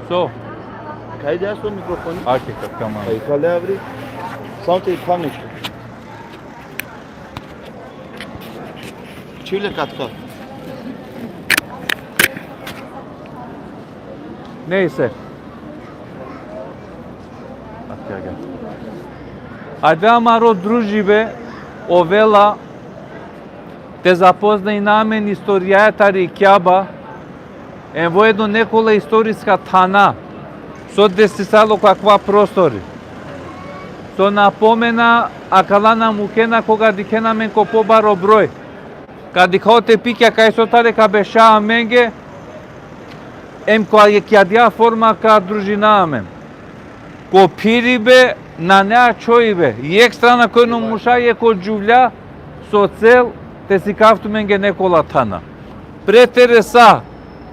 So, Кај да со микрофони? ајде камера. Кај кале аври? Само те памеш. Чиле катка. Neyse. Avea maro družive ovela te zapozna i namen istorijatari Kjaba en vojedno nekola istorijska tana so desisalo kakva prostori. So napomena akalana mukena koga dikena men ko pobaro broj. Kad dikhote pikja kaj so tare ka beša amenge em koja dja forma ka družina amen. Ko piribe na nea čojive i ekstrana koji no muša je ko džuvlja so cel te si kaftu menge nekola tana. Pretere sa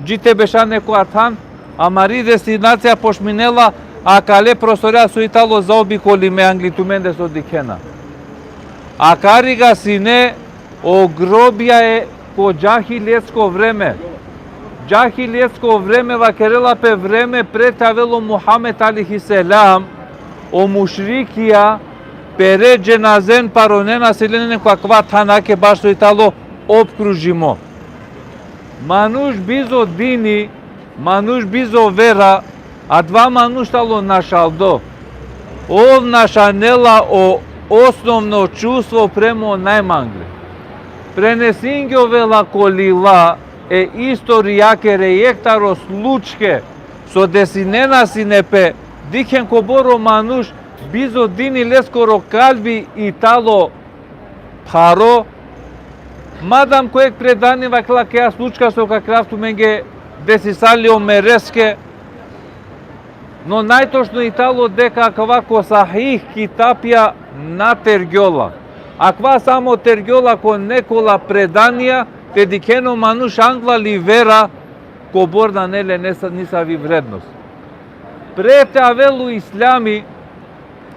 džite beša nekola tan, a mari destinacija pošminela a kale prostoria su italo zaobikoli me anglitumende so dikena. A kariga sine o grobja je ko džahiljetsko vreme. Džahiljetsko vreme vakerela pe vreme pretavelo Muhammed alihi selam o mušrikija pere dženazen paronena selenene kakva tanake baš so italo opkružimo. Manuš bizo dini, manuš bizo vera, a dva manuš talo našaldo. Ov našanela o osnovno čustvo premo najmangli. Prenesingjo vela kolila e istorija rejектаро случке со десинена синепе дикен коборо мануш бизо дини лескоро калби и тало паро мадам коек предани вакла кеа случка со какравту менге десисалио мереске но најтошно и тало дека квако сахих китапја на тергјола аква само тергјола ко некола преданија те дикено мануш англали вера ко борна неле ниса ви вредност. Прете авелу ислами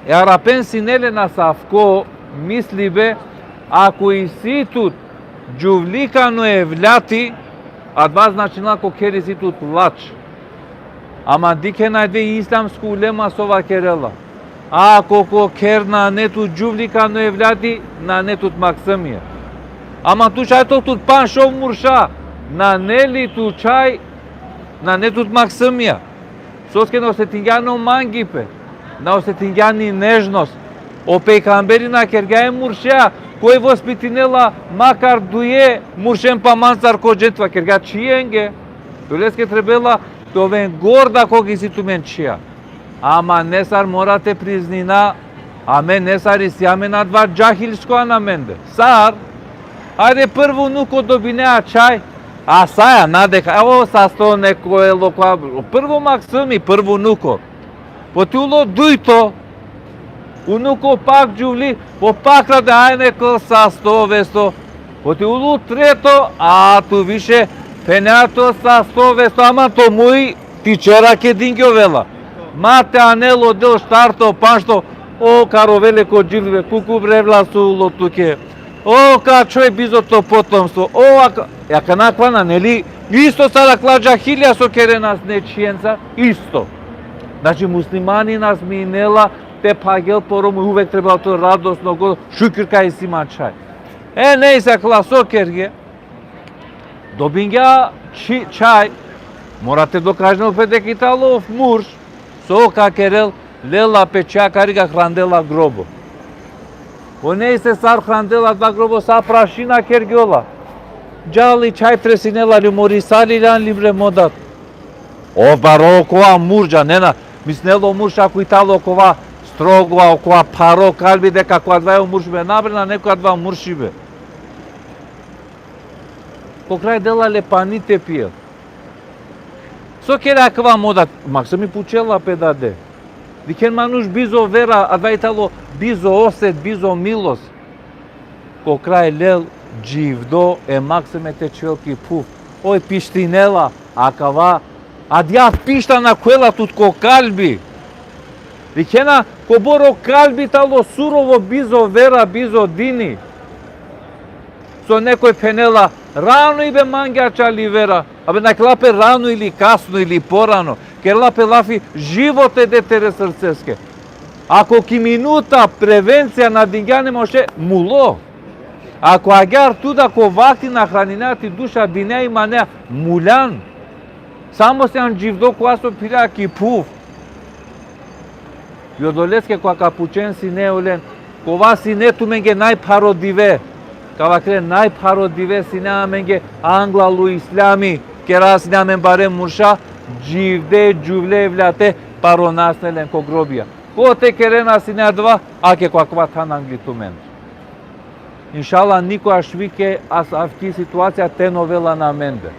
e arapensi nele na safko mislibe ако иситут джувлика но евляти а два значина ко кери ситут лач. Ама дике најде исламску улема сова керела. Ако ко керна нету джувлика но евляти на нетут максимија. Ама ту чај тут пан шов мурша, на нели ту чај, на не тут максимија. Соске на осетингјано мангипе, на осетингјани нежност. О пейкамберина кергјај мурша, кој воспитинела макар дуе муршен па манцар ко джетва кергја чиенге. Тулеске требела товен горда коги си тумен чија. Ама несар морате признина, аме несар и сјаме на два джахилско анаменде. Сар, ајде прво нуко добинеа чај, а саја надека, ево састо некое локва, прво максими, прво нуко. Потуло дујто, унуко пак джувли, по пак раде ај некој састо весто. Потуло трето, а ту више пенето састо весто, ама то муи тичера ке дингјо вела. Мате анело дел штарто пашто, о каровеле ко джилве, куку бревла суло туке. О, ка човек бизото потомство, о, јака наквана, нели, исто сада кладжа хилја со кере нас нечиенца, исто. Значи, муслимани нас минела, те пагел порому, увек требало то радосно, го, шукирка и сима чај. Не се класо керге, добингја чај, морате докажнел педекиталов мурш, со ка керел, лела печа карига храндела гробо. Онеј се сар храндела два гробо са прашина кергјола. Джали чај тресинела ли морисали лан либре модат. О баро кова мурджа, нена, миснело мурш ако и тало кова строго, кова паро калби дека кога двајо мурш бе набрена, некоја два мурши бе. По крај дела лепаните пиел. Со кера кова модат, максими пучела педаде. Дикен мануш бизо вера, а двајтало бизо осет, бизо милост. Ко крај лел дживдо е максиме те челки пуф. Ој пиштинела, а кава, а дјав пишта на коела тут ко калби. Дикена ко боро калби тало сурово бизо вера, бизо дини. Со некој пенела Рано и бе мангјача ливера, абе најклапе рано или касно или порано, ке лапе лафи живот е детере срцеске. Ако ки минута превенција на дингјане може муло, ако агар туда ко вакти на хранинати душа дине има не мулян, само се анџивдо коасо пира ки пув. Јодолеске коа капучен си не олен, кова си не туменге најпародиве, кава кре најпародиве си не аменге англалу ислями, кера си не амен барем мурша, дживде, джувле, влате, паронаснелен ко гробија. Ко те керена си не два, аке коа кватан англитумен. Иншала никојаш вике аз авки ситуација те новела на менде.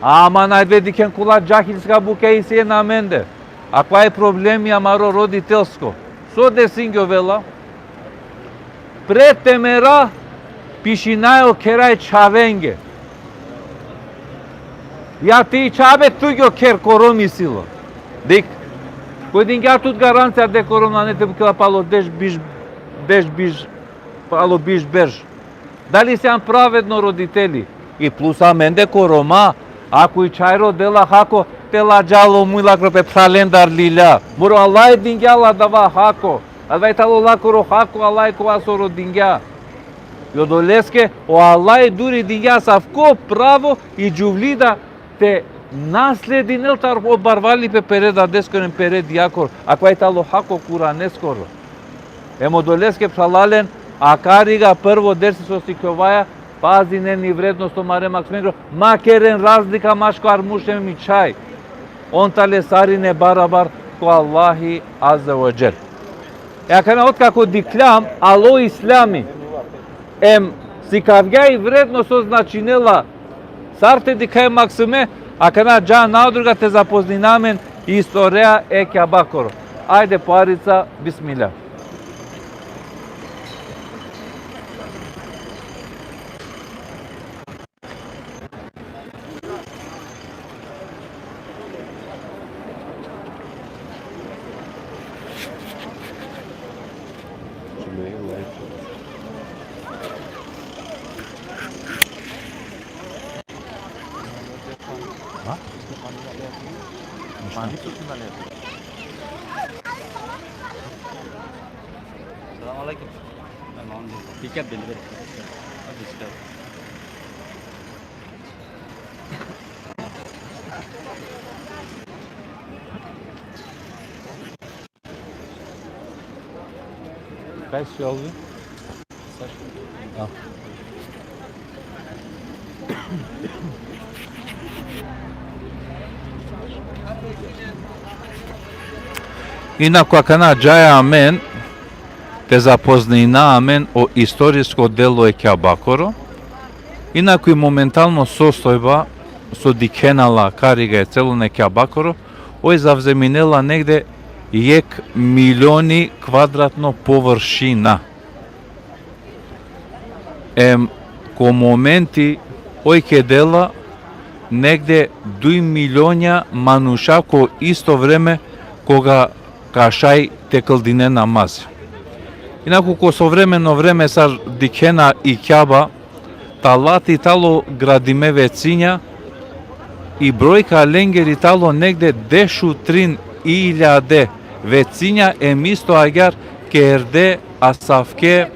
Ама најдве дикен кула джахилска буке и си е на менде. А која е проблеми амаро родителско? Со десингјо вела, претемера пишинајо керај чавенге. Ја ти чабе туѓо кер коро мислило. Дик, кој дингја тут гаранција де корона не те букела пало деш биш, пало биш берж. Дали се праведно родители? И плюс аменде корома, ако и чајро дела хако, тела джало муила кропе пралендар лиля. Муро Аллај дингјала дава хако. Аллај тало лакоро хако, Аллај коасоро дингја. Јодолеске, о Аллај дури дингја савко право и джувлида те наследи нелтар обарвали пе переда дескорен перед јакор, ако е тало хако кура нескоро. Емо долеске пралален, а карига прво дерси со сикјоваја, пази нени вредност омаре максмегро, макерен разлика машко армуше ми чај. Он тале сарине барабар ко Аллахи азza wa jal. Јакана откако диклам, ало ислами, сикавѓа и вредност со значинела, сарте дикај максиме, а кана джа наудруга те запозни намен историја е кјабакоро. Ајде парица, бисмилја. Assalamualaikum. Tiket delivery. Кај си овде? Инаку ако на джаја амен, те запознаина амен о историско дело е Кјабакоро, инаку и моментално состојба со дикенала карига е цело не Кјабакоро, ој завземинела негде јек милиони квадратно површина. Ко моменти ој ке дела негде 2 милионја мануша ко исто време кога кашај текалдине намаз. Инаку ко современо време сар дикена и Кјаба, талати тало градиме вециња и бројка ленгери тало негде дешу 3.000 вециња емисто агар керде асавке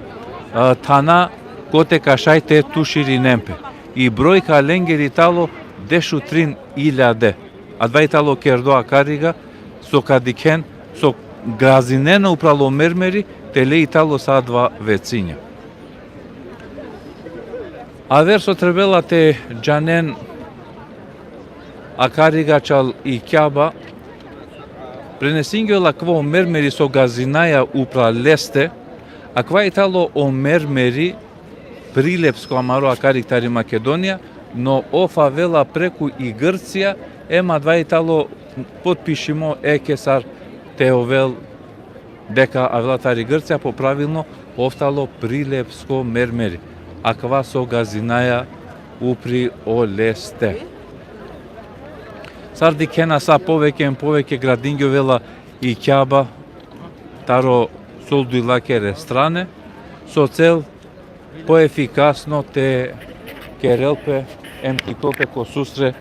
тана коте кашајте тушири немпе. И бројка ленгери тало дешу 3.000. А двај тало кердоа карига со кадикен со газинено упрало мермери теле и тало са два вециња. А версо требела те джанен а карига чал и Кјаба пренесингјола кво мермери со газинаја упра лесте, а ква и тало о мермери прилепско амаро а кариктари Македонија, но офа вела преку и Грција, ема два и тало подпишимо екесар теовел дека авлатари Грција поправилно офтало прилепско мермери, а ква со газинаја упри о лесте. Сарди кена са повеќе градињо вела и Кјаба, таро солду и лакере стране, со цел поефикасно те Керелпе, ем тикопе ко сустре,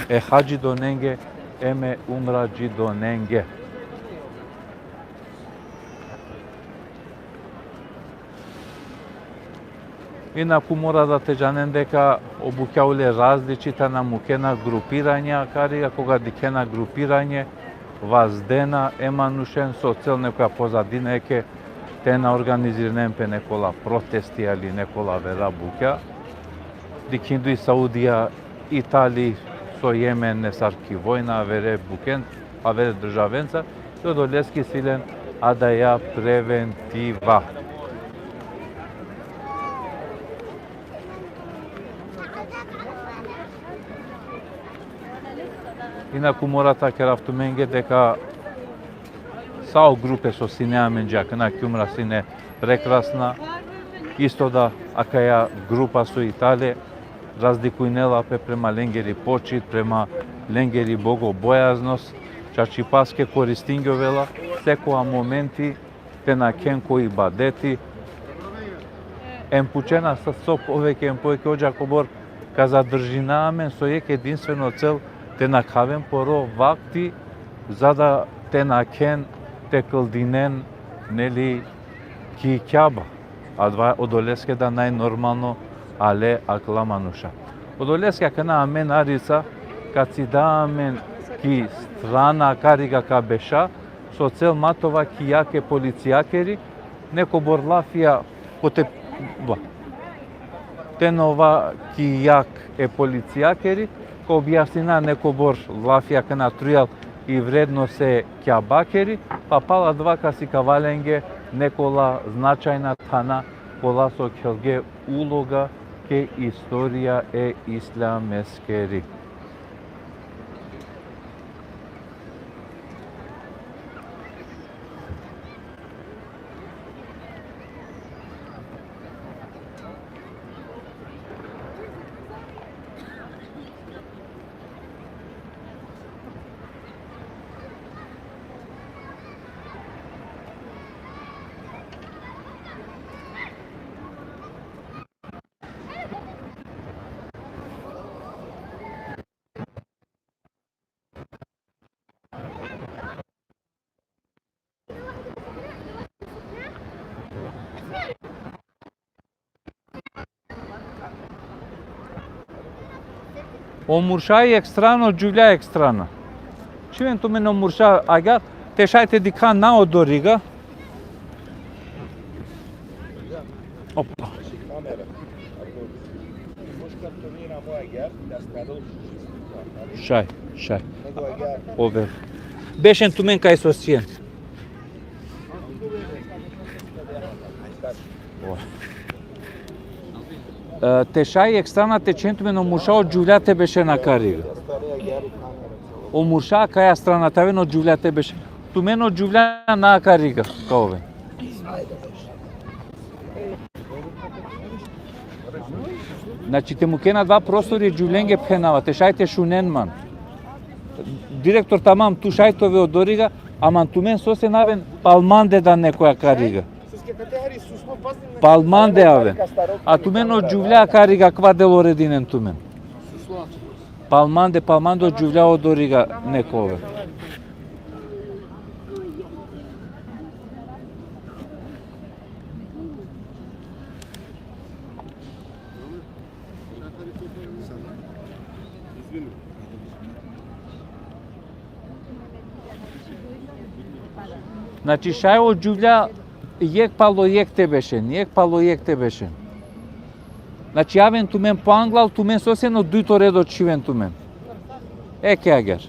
е хаджи доненге, еме умраджи доненге. Инаку мора да те жанен дека обуќауле различита на мукена групирања, карига кога дикена групирање ваздена еманушен со цел некоја позадина еке тена организиран пе некола протести али некола вера буќа. Дикинду и Саудија, Итали со Јемен несарки војна, вере букен, а вере државенца, до долески силен, а да ја превентива. Инаку мора така рафтуменге дека сао групе со синеа менџак на кјумра сине прекрасна, исто да акаја група со Италија, раздикујнела пе према ленгери почит, према ленгери богобојазност, чачи паске користингјовела, секоја моменти те на кенко и бадети, емпучена со повеќе емпојке оджакобор, ка задржинаамен со ек единствено цел, те на кавен поро вакти, за да те на кен те кълдинен, нели, ки кјаба. А два одолеске да најнормално, але акламануша. Одолеске кана амен арица, кад си да амен ки страна карига ка беша, со цел матова ки јаке полицијакери, неко борлафија коте тенова ки јак е полицијакери, ко објаснина неко бор лафија кана трујал и вредно се кјабакери, па пала два каси каваленге некола значајна тана кола со келге улога ке историја е исламескери. Омуршај екстрано, џулја екстрана. Чивен ту мен омурша ага, те шајте дика на одорига. Опа. Шај. Овер. Бешен ту мен кај сосиен. Те шај екстрана те чентумен омуршао џулја те беше на карига. Омурша каја страна тавен од џулја те беше. Ту мен од џулја на карига каове. Значи те му кена два простори џуленге пхенава, те шајте шунен ман. Директор тамам ту шајтове од дорига, аман ту мен сосе навен палманде да некоја карига. Палманде авен. А ту мен од џувља карига ква дело рединен ту мен. Палманде од џувља од дорига некове. Значи шај од џувља јек пало јек те беше. Значи јавен ту мен по англал, ту мен сосено дуито редот чивен ту мен. Еке агер.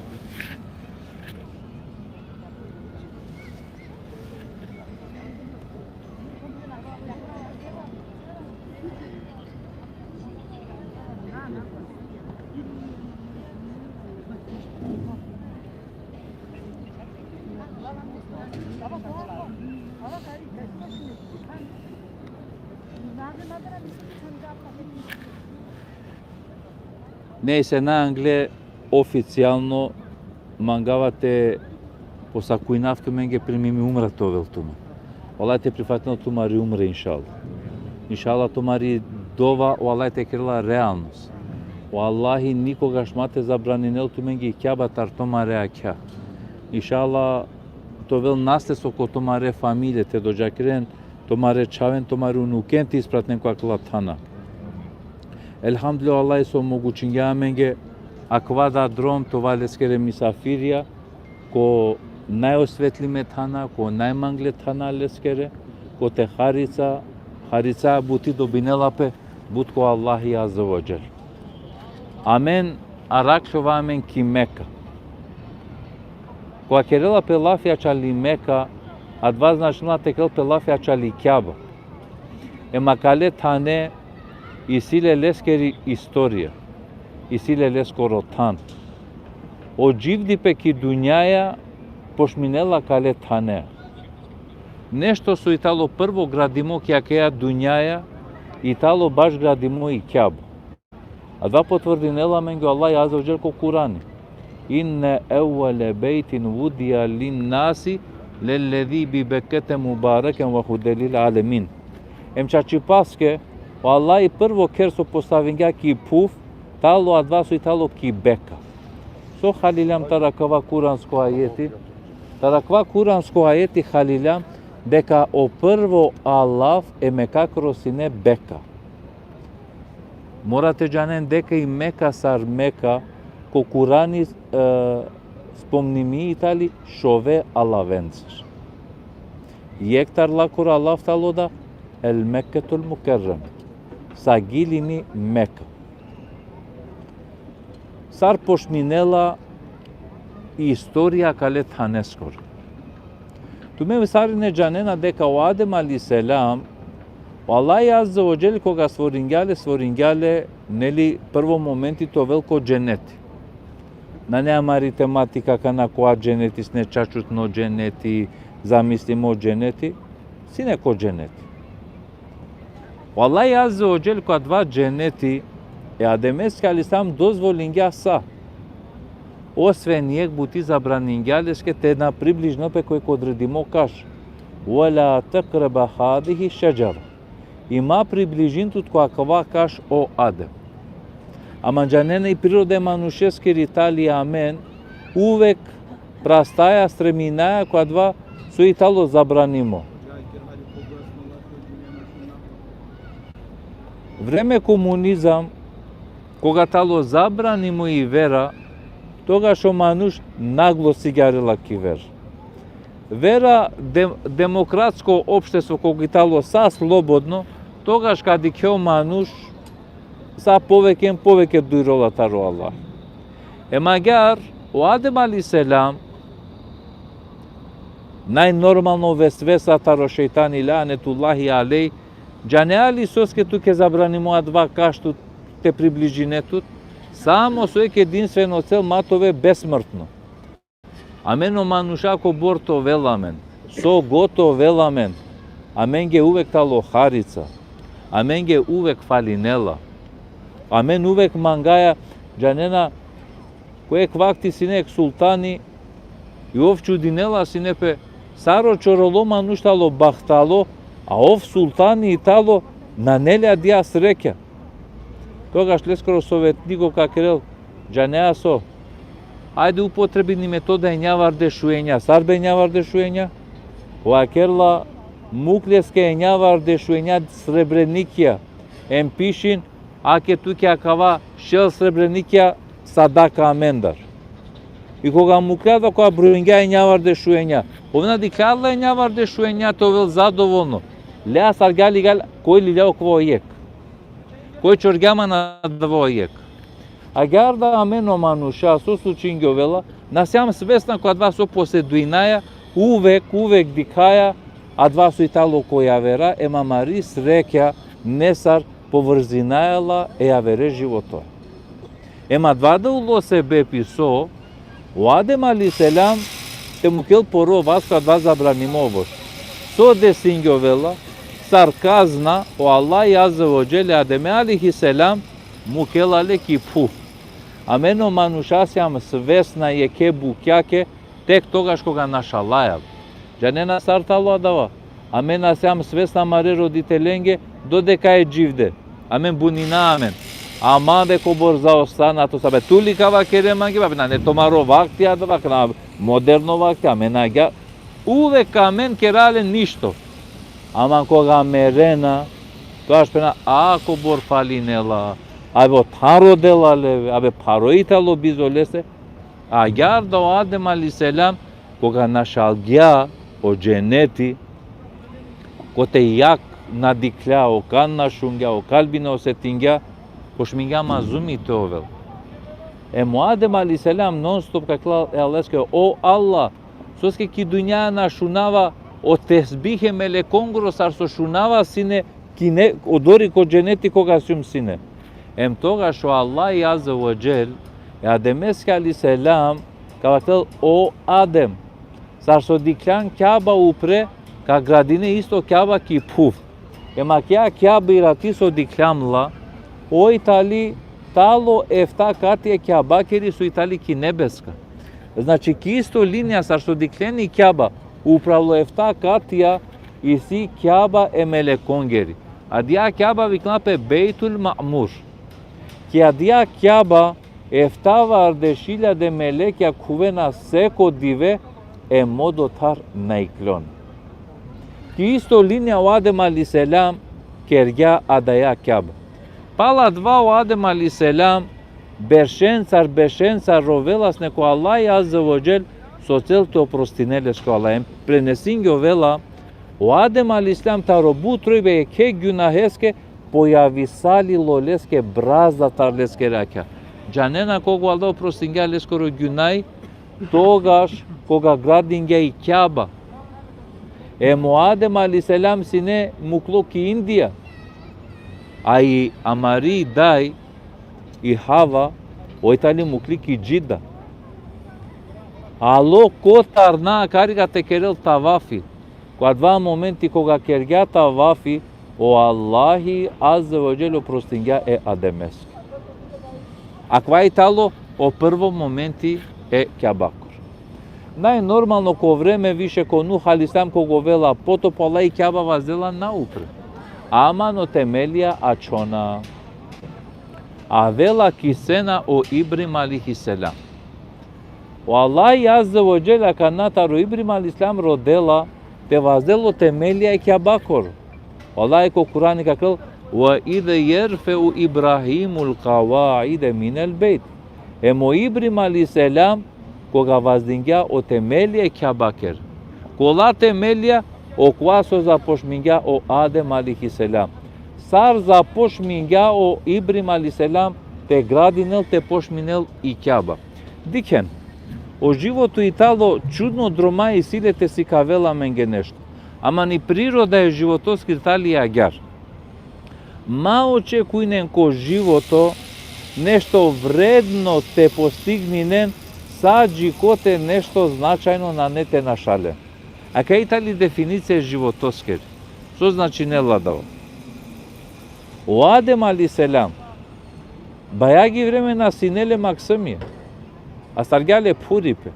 Не се на Англија официјално мангавате посакујнав тумен ге примими умрат овел тумен. Ола те прифатнал тумари умре иншалла. Иншалла тумари дова о Аллах те крила реалност. О Аллахи никогаш мате забранинел ту менги кјаба тартома реакја. Иншалла товел настесо ко томаре фамилие те доджакрен, томаре чавен, томаре унукен ти испратнен која тана. Елхамдулилlah Аллах со могучиња менге аквада дром това лескере мисафирија ко најосветлиме тана, ко најмангле тана лескере, ко те харица бути добинелапе бут ко Аллахи азza wa jal. Амен аракшова амен ки Мека. Која керела пе лафија чали Мека, а два значила текел пе лафија чали Кјаба. Макале тане и силе лескери историја, и силе лескоро тан. Одживди пе ки дуњаја пошминела кале тане. Нешто со итало прво градимо кјакеја дуњаја, итало баш градимо и Кјаба. А два потврдинела менго Аллах азza wa jal ко Курани. Инне еввеле бейтин вудија лин наси леллези би бекете мубаракен ва худелил алемин. Чачи паске, Аллах и прво керсо поставинга ки пуф, тало адва со итало ки бека. Со халилам таракава куранско ајети, халилам дека о прво Аллах е Мека кросине бека. Морате џанен дека и Мека сар Мека, ко Курани спомними итали шове алавенцер. Јектар лакур Аллах талода ел Меккетул мукеррем. Сагилини Мека. Сар пошминела историја кале танескор. Туме сарине џанена дека о Адем алейхиселам, Аллах азza wa jal кога сворењале, нели прво моменти то велко џенети. На неамари тематика кана која џенети сне чачутно џенети, замислимо џенети, си неко џенети. Аллах азza wa jal кога два џенети Адемески алейхиселам дозволинѓа са. Освен нијек бути забранинѓалеске те на приближно пе кој одредимо каш. Вала тaqraba хадихи шаџара. Има приближинтут која кава каш о Адем. Ама џанена и природе манушески ритали амен, увек прастаја стреминаја која два со итало забранимо. Време комунизам, кога тало забранимо и вера, тогаш о мануш нагло си гарела ки вера. Вера демократско општество кога тало са слободно, тогаш кади ке мануш са повеќе дујрола таро Аллах. Магар о Адем алейхиселам најнормално весвеса таро шејтани лаанетуллахи алей, џанеали соске туке забранимо адва кашту те приближинетут, само со единствено цел матове бесмртно. Амено манушако борто веламен, со гото веламен, амен ге увек тало харица, амен ге увек фалинела, амен увек мангаја џанена коек вакти синек султани и ов чудинела синепе саро чороло мануштало бахтало, а ов султани итало на нелја дија среќа. Тогаш лескоро советнико какрел џанеа со ајде употреби ни метода ењаварде шуења, сарбе ењаварде шуења, оакерла муклеске ењаварде шуења сребреникија, пишин, аке туке акава шел сребреникија садака амендар. И кога мукледа која бројнга ењаварде шуења, овна дикарла ењаварде шуења, то вел задоволно. Леа саргали гал, кој ли лео кво јек? Кој чоргама на дво јек? А гарда амено мануша со случиња вела, насјам свесна која два со поседуинаја, увек дикаја, а два со итало која вера, мари среќа несар поврзинајала ја вере живото. Два да уло се бепи со, о Адем алейхиселам те му кел поро вас која два забранимо обош. Со десиња вела, сарказна о Аллах азza wa jal Адем алейхиселам му келале ки пуф. Амено манушасјам свесна јеке букјаке тек тогаш кога нашалајав. Џанена сартало адава. Амена сјам свесна маре родителенге додека е дживде. Амен бунина амен. Ама бе кобор заостанато сабе тули кава керемаги бе на не томаро вакти адвак на модерно вакти амен аѓа увек амен керале ништо. Ама кога мерена тоа шпена ако бор фалинела абе таро делале абе пароитало бизолесе аѓар до Адем алейхиселам кога нашалгја о дженети коте јак надикля о канна шунгја о калбина осетингја Кошминга мазуми товел. Адем алейхиселам нон-стоп какла елеске о Аллах, соске ки дуња на шунава о тесбихе мелеконгро сарсо шунава сине кине одори ко дженети кога сум сине. Тогаш о Аллах азza ва джел Адемеске алейхиселам кавател о Адем сарсо диклян кјаба упре ка градине исто кјаба ки пуф. Кја кјаба иратисо диклямла о Итали тало ефта катија кјаба кери со Итали ки небеска. Значи ки исто линија сарсо диклени кјаба управло ефта катија и си кјаба мелеконгери. Адија кјаба викнапе Бейтул Маъмур. Ки адија кјаба ефтава ардешилја де мелекја кувена секо диве модотар најклон. Ки исто линија о Адем алейхиселам кергја адаја кјаба. Пала два о Адем алейхиселам бешенцар ровелас неко Аллах азza ва джел со цел те опростинеле ско Аллах пренесин ги вела о Адем алейхиселам таробу тројбе ке гюнахеске појависали лолеске бразда тарлеске рака. Джанена кога Аллах опростингја лескоро гюнај тогаш кога градингја и кјаба. Адем алейхиселам сине мукло ки Индија. А и Амари дај и Хава ојтали мукли ки Джида. Ало котар на карига те керел тавафи. Кога два моменти кога кергја тавафи о Аллахи азza ва джел опростингја Адемеске. А ква итало о прво моменти кјабакор. Најнормално ко време више ко Нух алейхиселам кога вела потоп Аллах и кјаба ваздела наупре. Ама но темелија ачона. А вела кисена о Ибрим алейхиселам. O Allah azza ve celle kanataro Ibrahim aleyhisselam rodela te vazdelo temelja kjabakor. Allah ko Kur'ani ka kal wa idha yarfa'u Ibrahimul qawaida min al-bayt. Mo Ibrahim aleyhisselam koga vazdingja o temelja kjabaker. Kola temelja o kwaso zaposhmingja o Adem aleyhisselam. Sar zaposhmingja o Ibrahim aleyhisselam te gradinel te poshminel i kjaba. Дикен, о живото и тало чудно дрома и силете си кавела менге нешто. Ама ни природа е животоски тали агар. Ма очекујнен ко живото нешто вредно те постигнинен, саджи коте нешто значајно на не те нашале. А кај тали дефиниција животоскер? Што значи не ладаво? О Адем алейхиселам, бајаги време на синеле Максимија, a stargale puripe.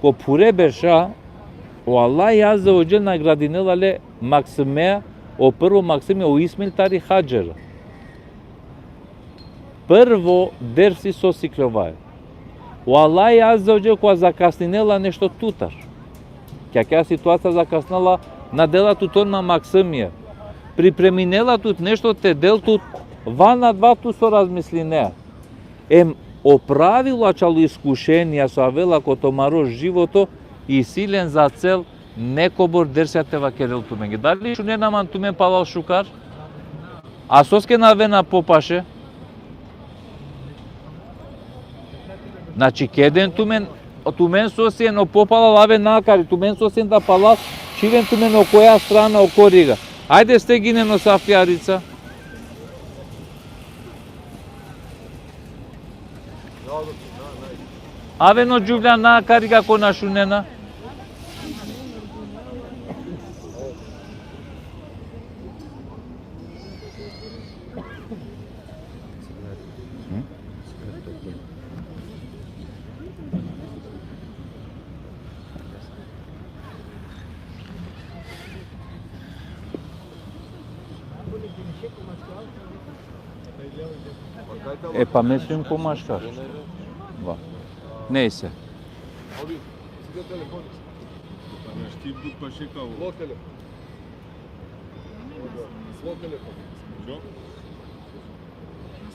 Ko pure beša, o Allah azza wa jel nagradinela le Maksimea, o prvo Maksimea o Ismail tari Hadžera. Prvo dersi so siklovaje. O Allah azza wa jel koja zakasninela nešto tutar. Какја ситуација закаснала на дела тутон на Максимија. Припреминела тут нешто те дел тут вана двату со размислинеа. Оправила чало искушенија со авела кото маро живото и силен за цел некобор дерсјате вакерел туменге. Дали шу не наман тумен палал шукар? А соске навена попаше? Значи кеден тумен сосиен о попалал аве накари, тумен сосиен да палал, чивен тумен о која страна о корига. Ајде сте гинено Сафјарица. Аве но џувља на карига ко нашунена. E pa mislim ko maškaš. Va. Neyse.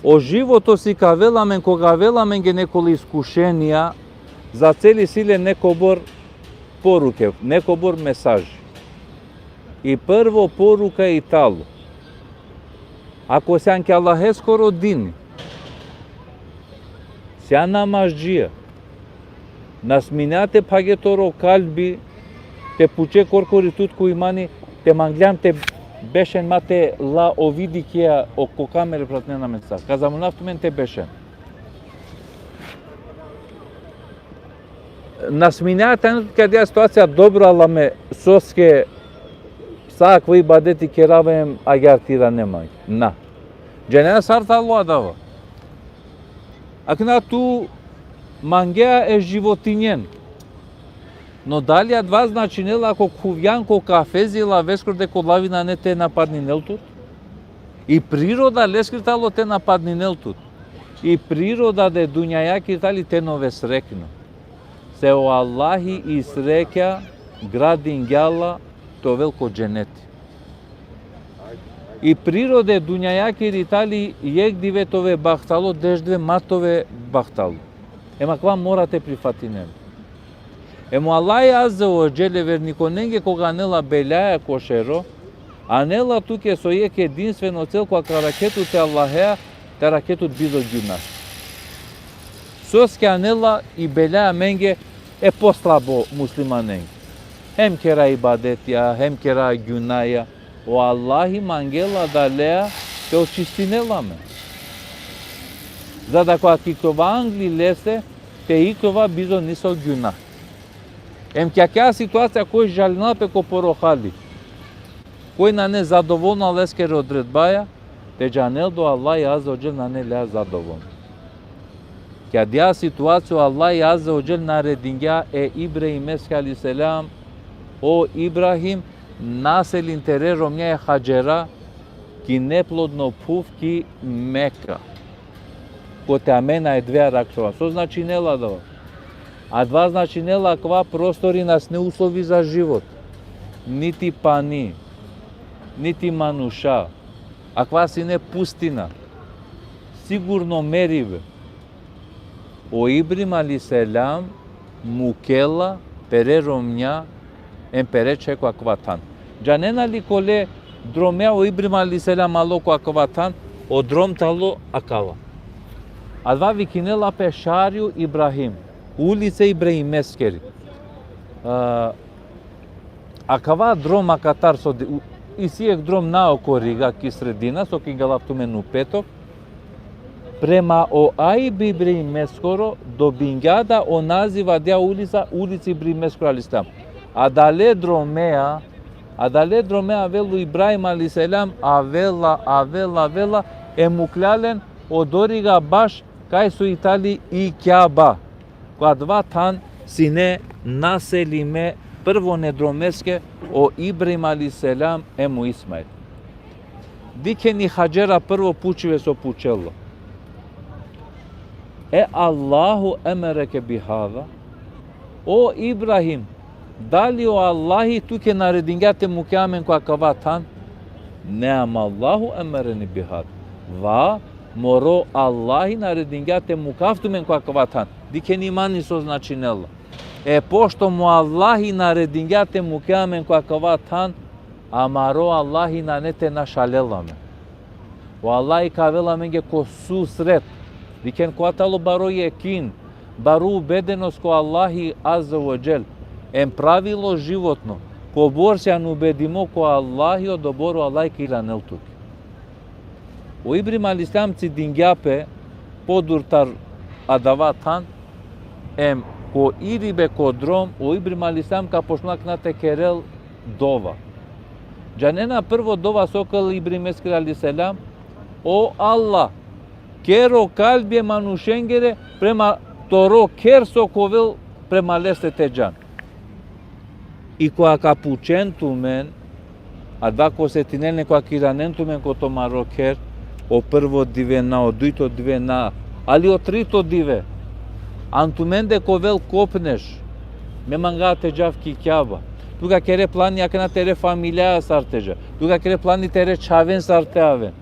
O životu si ka velamen, koga velamen ge неколи искушенија, за цели силе некобор поруке, некобор месажи. И прво порука и тало. Ако се анке Аллахе скоро дини, се намазджија, насминате пагеторо калби, те пуче коркори тутко имани, те манглям те бешен мате ла овиди кија око камере пратне на меса. Каза му нафтумен те бешен. Насминате каде ситуација добро, ала ме соске саква ибадети керавем агартира немај. На. Дженена сарта Аллах дава. Акна ту мангеа е животинен. Но дали адва значи нела ако кувјанко кафезила вескор деко лавина не те нападни нелтут? И природа лескритало те нападни нелтут. И природа де дуњајаки тали те нове срекно. Се о Аллахи и среќа градин гјала то велко дженети. И природе дуњајаки ритали јек диветове бахтало, деждве матове бахтало. Ема ква морате прифатинем. Емо Аллај азza o джеле верниконенге кога нела белјаја кошеро, а нела туке со јек единствено цел која ракетут е Аллахеа, та ракетут бидо ѓунас. Соске анела и белјаја менге е послабо муслиманенге. Hem kera ibadetja, hem kera ѓунаја, o Allahi mangela dalea te очистинела ме. За да кога кикова англи лесе, те икова бизо нисо ѓуна. Ем кјакеа ситуација кој жалина пеко порохали, кој на не задоволна лескер одредбаја, те джанел до Аллах азza о џел на не ля задоволна. Кја дија ситуација Аллах азza о џел наредиња е Ибраһим алейхиселам, o Ibrahim, naselin terero mnje Hađera, ki neplodno puf ki Meka. Ko te amena je dve rakšova. Со значи нела дава? А два значи нела ква простори нас не услови за живот. Нити пани, нити мануша. А ква си не пустина. Сигурно мериве. O Ibrahim aleyhisselam mukela perero mnja emperece cu acvatan. Janena li cole dromea o Ibrahim aleyhisselam alo cu acvatan, o drom talo acava. Adva vikinela pe Shariu Ibrahim, ulice Ibrahimeskeri. Acava drom acatar so isiek drom na okoriga ki sredina, so ki ga laptumenu petov, prema o aibi Ibrahimeskoro do bingada o naziva dea ulici Ibrahimeskoro alistam. Adale dromea velu Ibrahim aleyhisselam avela e muklalen odoriga baš kaj su Itali i Kjaba. Koja dva tan sine naselime prvo nedromeske o Ibrahim aleyhisselam e mu Ismail. Dikeni Hađera prvo pučive so pučelo. E Allahu emereke bihava. O Ibrahim, dali o Allahi tuke naredinjate mukamen ko akavatan? Neam Allahu emereni bihad. Va moro Allahi naredinjate mukaftumen ko akavatan. Diken imani so znači nela. E pošto mu Allahi naredinjate mukamen ko akavatan, amaro Allahi nanete našalelame. O Allahi kavela menge ko susret. Diken ko atalo baro jekin, baro ubedenost ko Allahi azza wa džel. Em pravilo životno, ko bor se anubedimo ko Allahi o doboru Allahi kilanel tuk. O Ibrahim aleyhisselam ci dingjape podurtar adavatan, em ko iribe ko drom, o Ibrahim aleyhisselam ka pošnak na te kerel dova. Janena prvo dova sokal Ibrahim aleyhisselam, o Allah, kero kalbje manušengere prema toro ker sokovel prema leste te džan. I koa kapučentumen, a dva ko setinelne koa kiranentumen ko to maroker, о прво диве на, о дуито диве на, али о трито диве. Антуменде ковел копнеш, ме мангате джавки кјаба. Тука кере плани акна тере фамилија сартежа. Тука кере плани тере чавен сартеавен.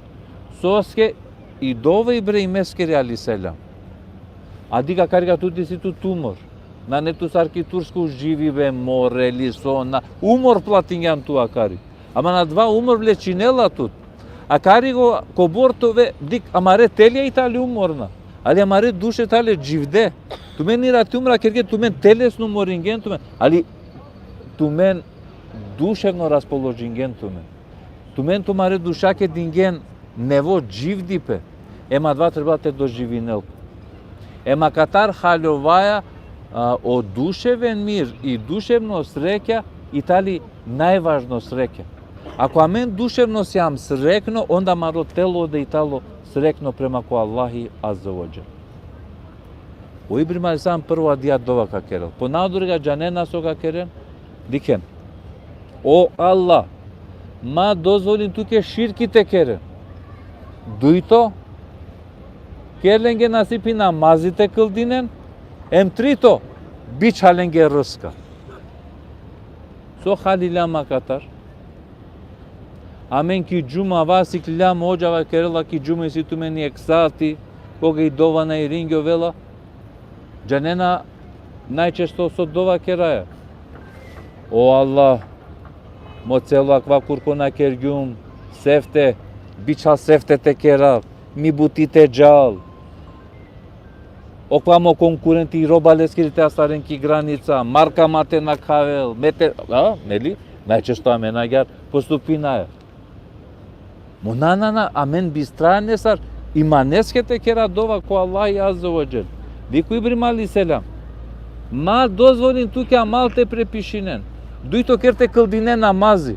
Соске и дова и бре и мескери али селам. Адига карга тути си ту тумор. На нету сарки турску живи бе море ли сона. Умор платињан туа кари. Ама на два умор вле чинела тут. А кари го кобортове дик амаре телија итали уморна. Али амаре душе тале живде. Тумен ирати умра керге тумен телесно моринген тумен. Али тумен душевно расположинген тумен. Тумен тумаре душаке динген нево живдипе. Ема два треба те доживинел. Ема катар халјоваја о душевен мир и душевно среќа итали најважно среќа. Ако амен душевно сјам срекно, онда маро тело да итало срекно према ко Аллахи азза ва џел. О Ибрим алейхиссалам прво адија дова ка керел. По надурга џанена со ка керен, дикен. О Аллах, ма дозволин туке ширките керен. Дуито, керленге насипи намазите кылдинен, трито, бич халенге рыска. Со халиляма катар. Амен ки джума васик лям оджава керела ки джума си тумени ексати, кога и дова на ирингио вела, џанена најчесто со дова кераја. О Аллах, мо цело аква куркона кергјум, сефте, бича сефте те керав, ми бутите джал. Оквамо конкуренти и робалескирите астаренки граница, марка мате на кавел, мете, нели? Најчесто амен агар поступинаја. Монанана амен бистрајане сар, иманескете кера дова ко Аллах азза ва џел. Вику Ибрим алейхиссалам, ма дозволин туке амал те препишинен, дуито керте кылдине намази.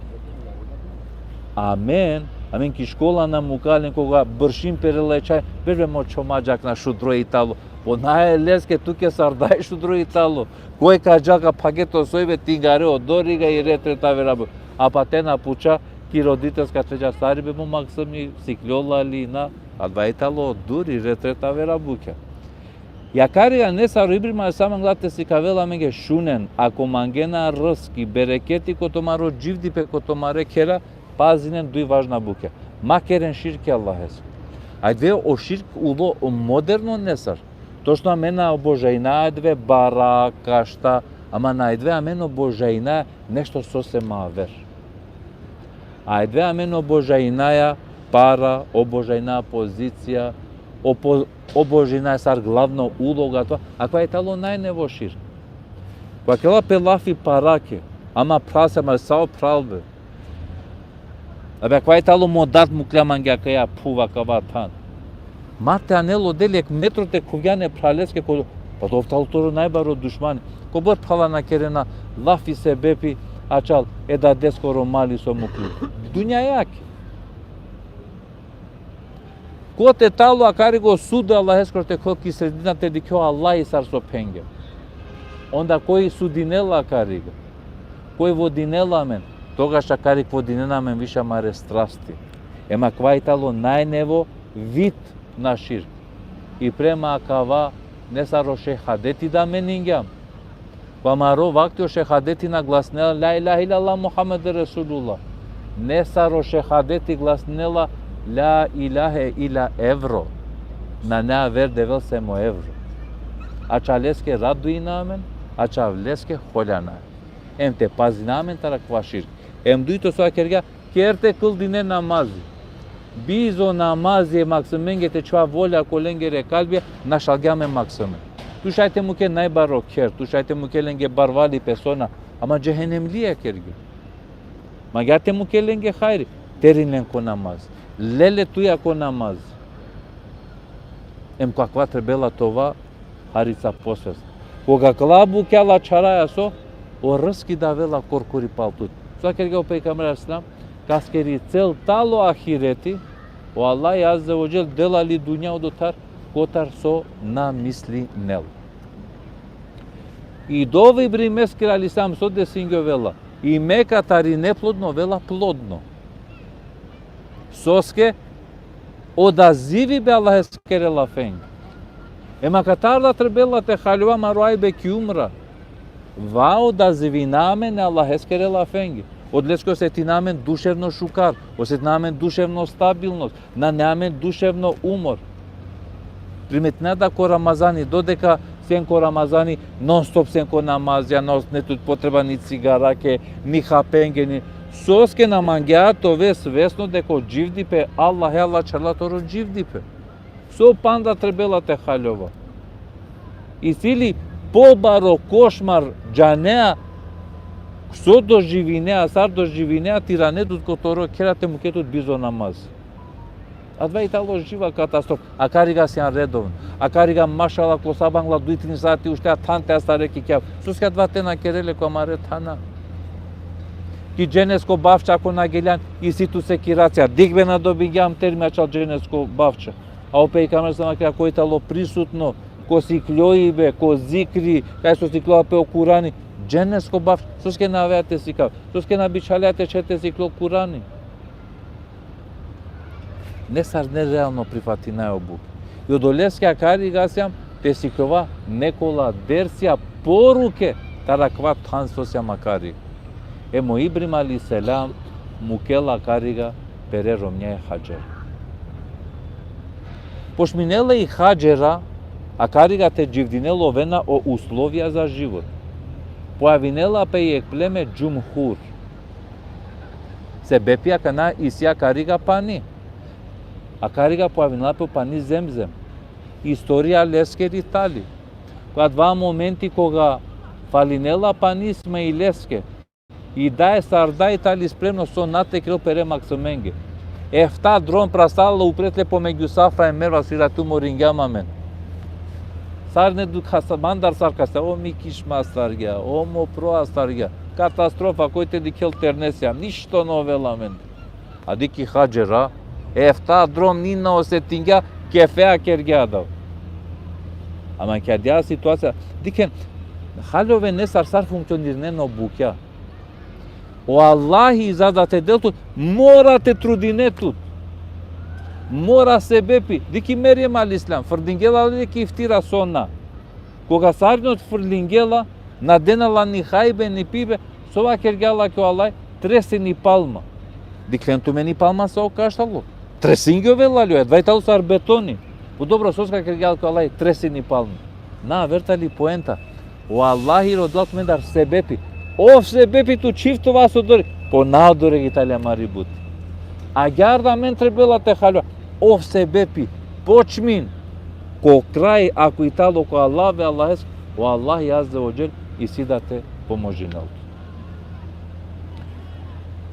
Амен ки школа на мукален кога бршим перелечај, бербе мо чомаджак на шудро итало. Онаје леске туке сардај шудро итало. Кој кажака пакето сојбе тингаре одорига и ретрета верабу. А патена пуча ки родителска треќа старибе му максими сиклола лина, а два итало дури ретрета верабуке. Јакарија не са Ибрим алейхиссалам глате си кавела меге шунен, ако мангена рски берекети котомаро дживдипе котомаре кера, пазинен дуи важна буке. Макерен ширке Аллахес. Ајдве о ширк уло модерно несар. Точно амена обожајна две бара, кашта, ама најдве амен обожајна нешто сосема вер. Ајдве амен обожајнаја пара, обожајна позиција, обожајна сар главно улога тоа, а кога е тало најнево ширк. Кога кела пелафи параке, ама прасема сао пралбе. Абе кога е тало модат муклямангја каја пува каватан. Мате анело делек метроте когјане пралеске ко па товталторо најбаро душмани. Ко бор пала на керена лафи се бепи ачал еда дескоро мали со мукли. Дуња јаки. Ко те тало акари го суде Аллах ескорте колки средината дикјо Аллах и сар со пенге. Онда кој судинела акари го. Кој водинела мен. Тогаш акари водинена мен виша маре страсти. Ема квајтало најнево вид на ширк. И према акава не саро шехадети да менингјам. Квамаро вакти шехадети на гласнела ла илаха илаллах Мухаммед Расулуллах. Не саро шехадети гласнела ла илаха ила евро. На неа вер девел семо евро. Ача леске радуина амен, ача леске холяна. Ем те пазина амен тара ква ширк. Ем дуито соа кергја керте кылдине намази. Бизо намази максименгете чува воля коленгере калбија нашалгјаме максимен. Тушајте му ке најбаро кер, тушајте му ке ленге барвали песона, ама джехенемлија керги. Магјате му ке ленге хајри, теринен ко намаз. Леле туја ко намаз. Ем каква требела това, харица посвест. Кога клабу кјала чараја со, о рски да вела коркори палтут. Соа керге опеј камера слам, каскери цел тало ахирети, о Аллах азза ва џел делали дуња одотар, котар со намисли нел. И дова Ибрим алейхиссалам со десингјо вела, и мекатари неплодно вела плодно. Соске, Одазиви бе Аллах ескерела фенг. Ема катарда требела те халюа маруай бе кюмра. Ва одазивинаме на Аллах ескерела фенги. Одлеско осетинамен душевно шукар, осетинамен душевно стабилност, нанамен душевно умор. Приметна да ко Рамазани, додека сенко Рамазани, нон-стоп сенко намазија, не тут потреба ни цигараке, ни хапенге, ни... Соске на мангеато ве свесно дека дживдипе, Аллах е Аллах чарлаторо дживдипе. Со панда требела те халјова. И сили побаро кошмар джанеа, со доживинеа, сар доживинеа, тиранетут которо керате му кетут бизо намаз. А два итало жива катастрофа. А карига сјан редовно. А карига машала клосабангла дуитни сати уште танте астареки кјав. Суска два тена кереле комаре тана. Ки дженеско бавча ако нагелјан и ситу се кирација. Дигбе на добиѓам термиачал дженеско бавча. А опе камер сама кај кој тало присутно, ко си клјоибе, ко зикри, кај со си клјоа пео Курани. Дженеско бавча. Суске навеате си кав. Суске набичалјате чете си клјо Курани. Не сар нереално прифати најобук. И одолескија каригасјам, те си кова некола дерсија поруке, тараква тансосја макари. Емо Ибрим али селам, мукела карига, пере ромњај хаджер. Пошминела и хаджера, а карига те дживдинело вена о условија за живот. Појавинела пе и екплеме джумхур. Се бепија кана исја карига пани. А карига појавинела пе пани земзем. Историја лескер и тали. Која два моменти кога фалинела пани сме и леске. И дај сарда и тали спремно со нате крил пере максименге. Ефта дрон прастала упретле помеѓу Сафа и Мерва сирату морингјамамен. Сарне ду хасабандар саркасе, о ми кишма старгја, о мо проа старгја. Катастрофа кој те дикел тернесија, ништо новеламен. А дики хаджера, ефта дрон нина осетингја, кефеа кергјадав. Ама ке дја ситуација, дике, халјове не сар функционирне но букја. O Allahi zadate deltut, mora te trudinetut. Mora se bepi. Diki Meryem al-Islam, frdingela diki iftira sona. Кога сарнот фрлингела, наденала ни хајбе, ни пибе, сова кергјала ке Аллај, тресе ни палма. Диклентуме ни палма се окаштало. Тресингјо велалјо, двајтало сар бетони. По добро соска кергјала ке Аллај, тресе ни палма. На, вертали поента. O Allahi rodlat мендар се бепи. Ов се бепи ту чифто вас одори. По надоре ги талја марибут. А гјарда мен требела те халјо. Ов се бепи. Почмин. Ко крај, ако и тало ко Аллах ве Аллах ес, о Аллах и аззе оджел и си да те поможинал.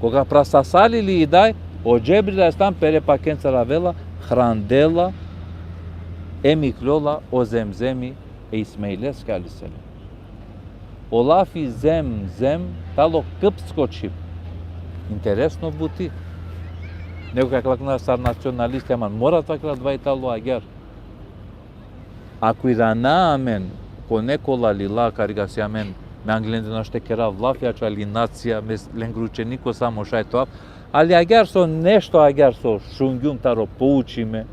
Кога прасасалили и дај, о Джебрил стан перепакенца равела, храндела, емиклола, о земземи, е Исмеилес калиселе. Олафи зем, тало къпско чип. Интересно бути. Него как лакна сар националисти, ама мора така два и тало агер. Ако и ранаамен, ко некола лила каригасиамен, ме англиенде наште кера влафјача ли нација, ме ленгрученико само шај тоа, али агер со нешто агер со шунгјум таро поучиме,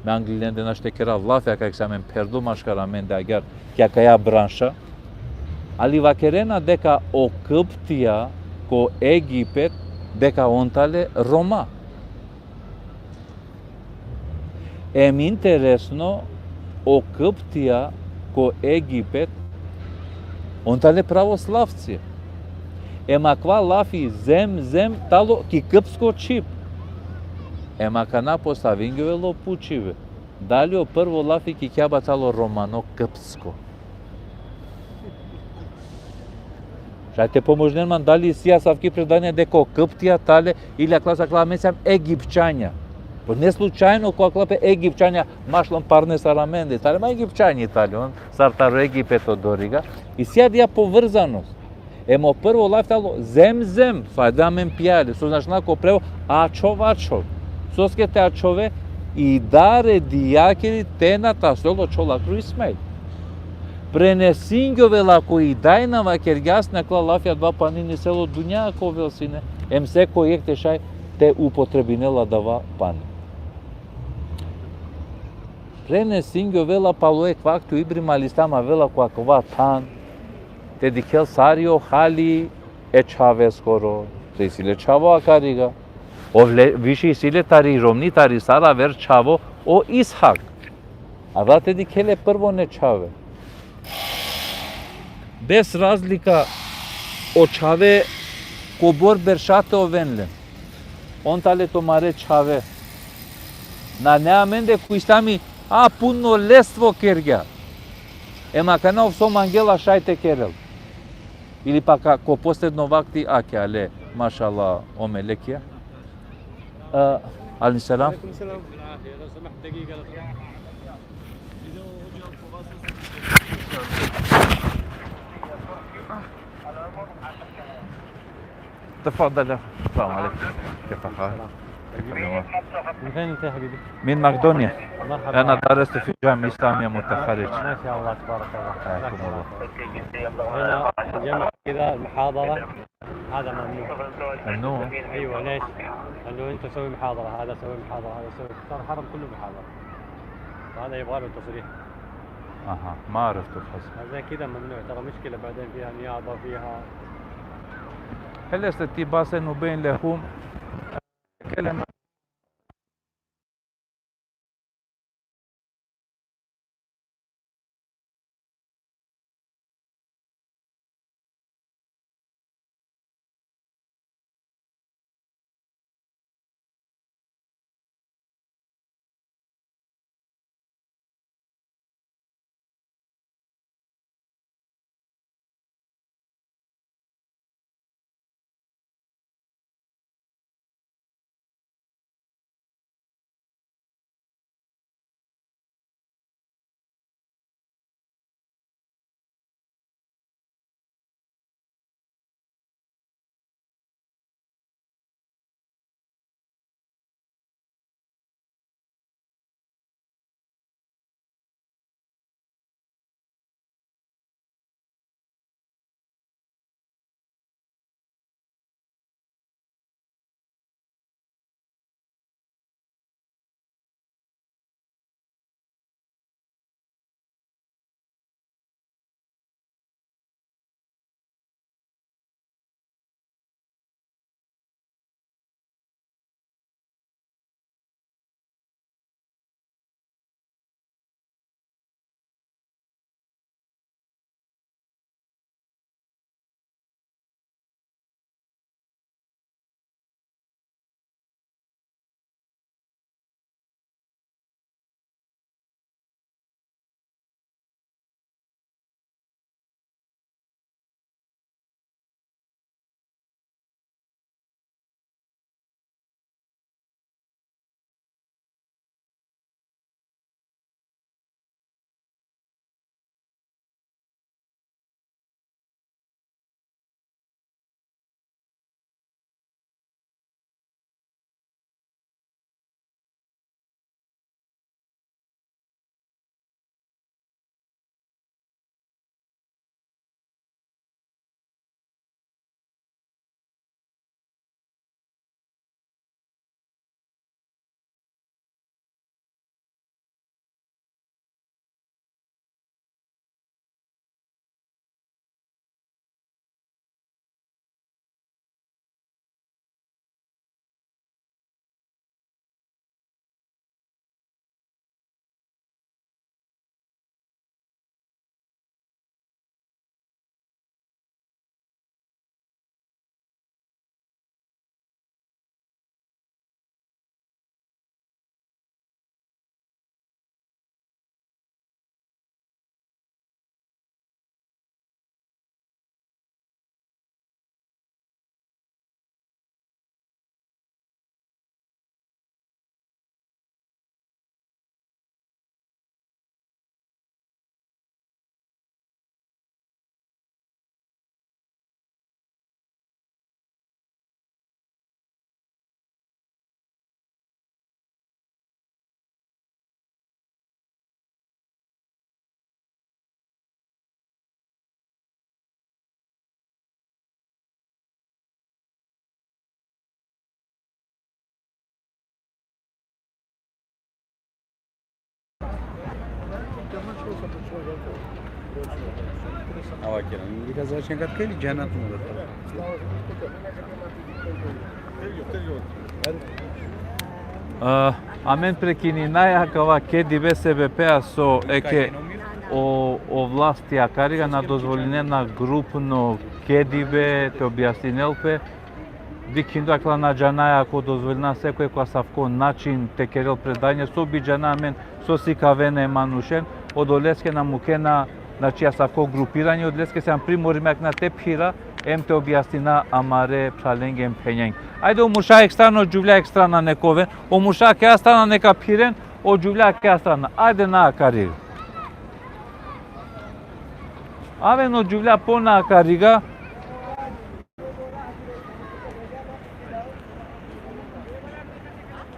ме англиенде наште кера влафја как самен пердомашкарамен да агер ќе каја бранша, али вакерена дека о Кыптија ко Египет, дека онтале Рома. Ем интересно, о Кыптија ко Египет, онтале православци. Ема ква лафи зем, тало ки кыпско чип. Ема кана поставингјове лопучиве. Дали о прво лафи ки кјаба тало романо кыпско. Шај те поможнерман дали сија савки предание дека Кыптија тале или класа месам египчања. По не случајно кога клапе египчања машлам парне сараменде, тале ма египчањи тале, он сартаро Египет одорига и сија дија поврзаност. Емо прво лаф тало зем, фајдамен пијале, со значнако прево ачов. Соскете ачове и даре дијакери тената соло чолакру Исмаил. Пренесингјове лако и дајнава кергјас на кла лафја два панини село дуња ко велсине, ем секој ек тешај те употребинела дава пани. Rene singio vela paloe quactu ibrima listama vela quacova tan. Te dikel sario hali e chave skoro. Te sile chavo akariga. O viši sile tari romni tari sara ver chavo o Ishak. A da te dikele prvo ne čave. Bez razlika o čave ko bor beršate o venle. On tale to mare čave. Na neamende cu istami a punno lestvo kergea. Ema că n-au so mangela șaite kerel. Ili pa ca ko posledno vakti ake ale maşallah o melekia. Alaykum selam. عليكم السلام بالعافية لو سمحت دقيقة لو سمحت تفضل يا السلام عليكم كيف حالك؟ من فين انت يا حبيبي؟ من مقدونيا مرحبا أنا درست في جامعة إسلامية متخرج ما شاء الله تبارك الله حياكم الله هنا الجمع كذا المحاضرة هذا ممنوع ممنوع ايوه ليش؟ لانه انت تسوي محاضرة هذا سوي محاضرة هذا سوي صار الحرم كله محاضرة وهذا يبغى له تصريح أها ما عرفت الحسن زي كذا ممنوع ترى مشكلة بعدين فيها نيابة فيها هل استطيع نبين لهم كلمة Hava kirani biraz aşağı kat keli cennet mi olur? Амен прекинinaja кава ке дибе СБП-а со еке о власти акарига на дозволенена групно кедибе те објаснилпе дикиндакла на џанаја ако дозволена секој која савко начин те керел предање со биџана амен со сикавене манушен од олеске на мукена значи ја савко групирање од леске сам приморимак на тепхира ем те објаснина амаре пшаленгем пењен. Ајде омуша екстрано џувља екстрана некове, омуша ке стана нека пирен, о џувља ке страна. Ајде на акарига. Аве но џувља по на акарига.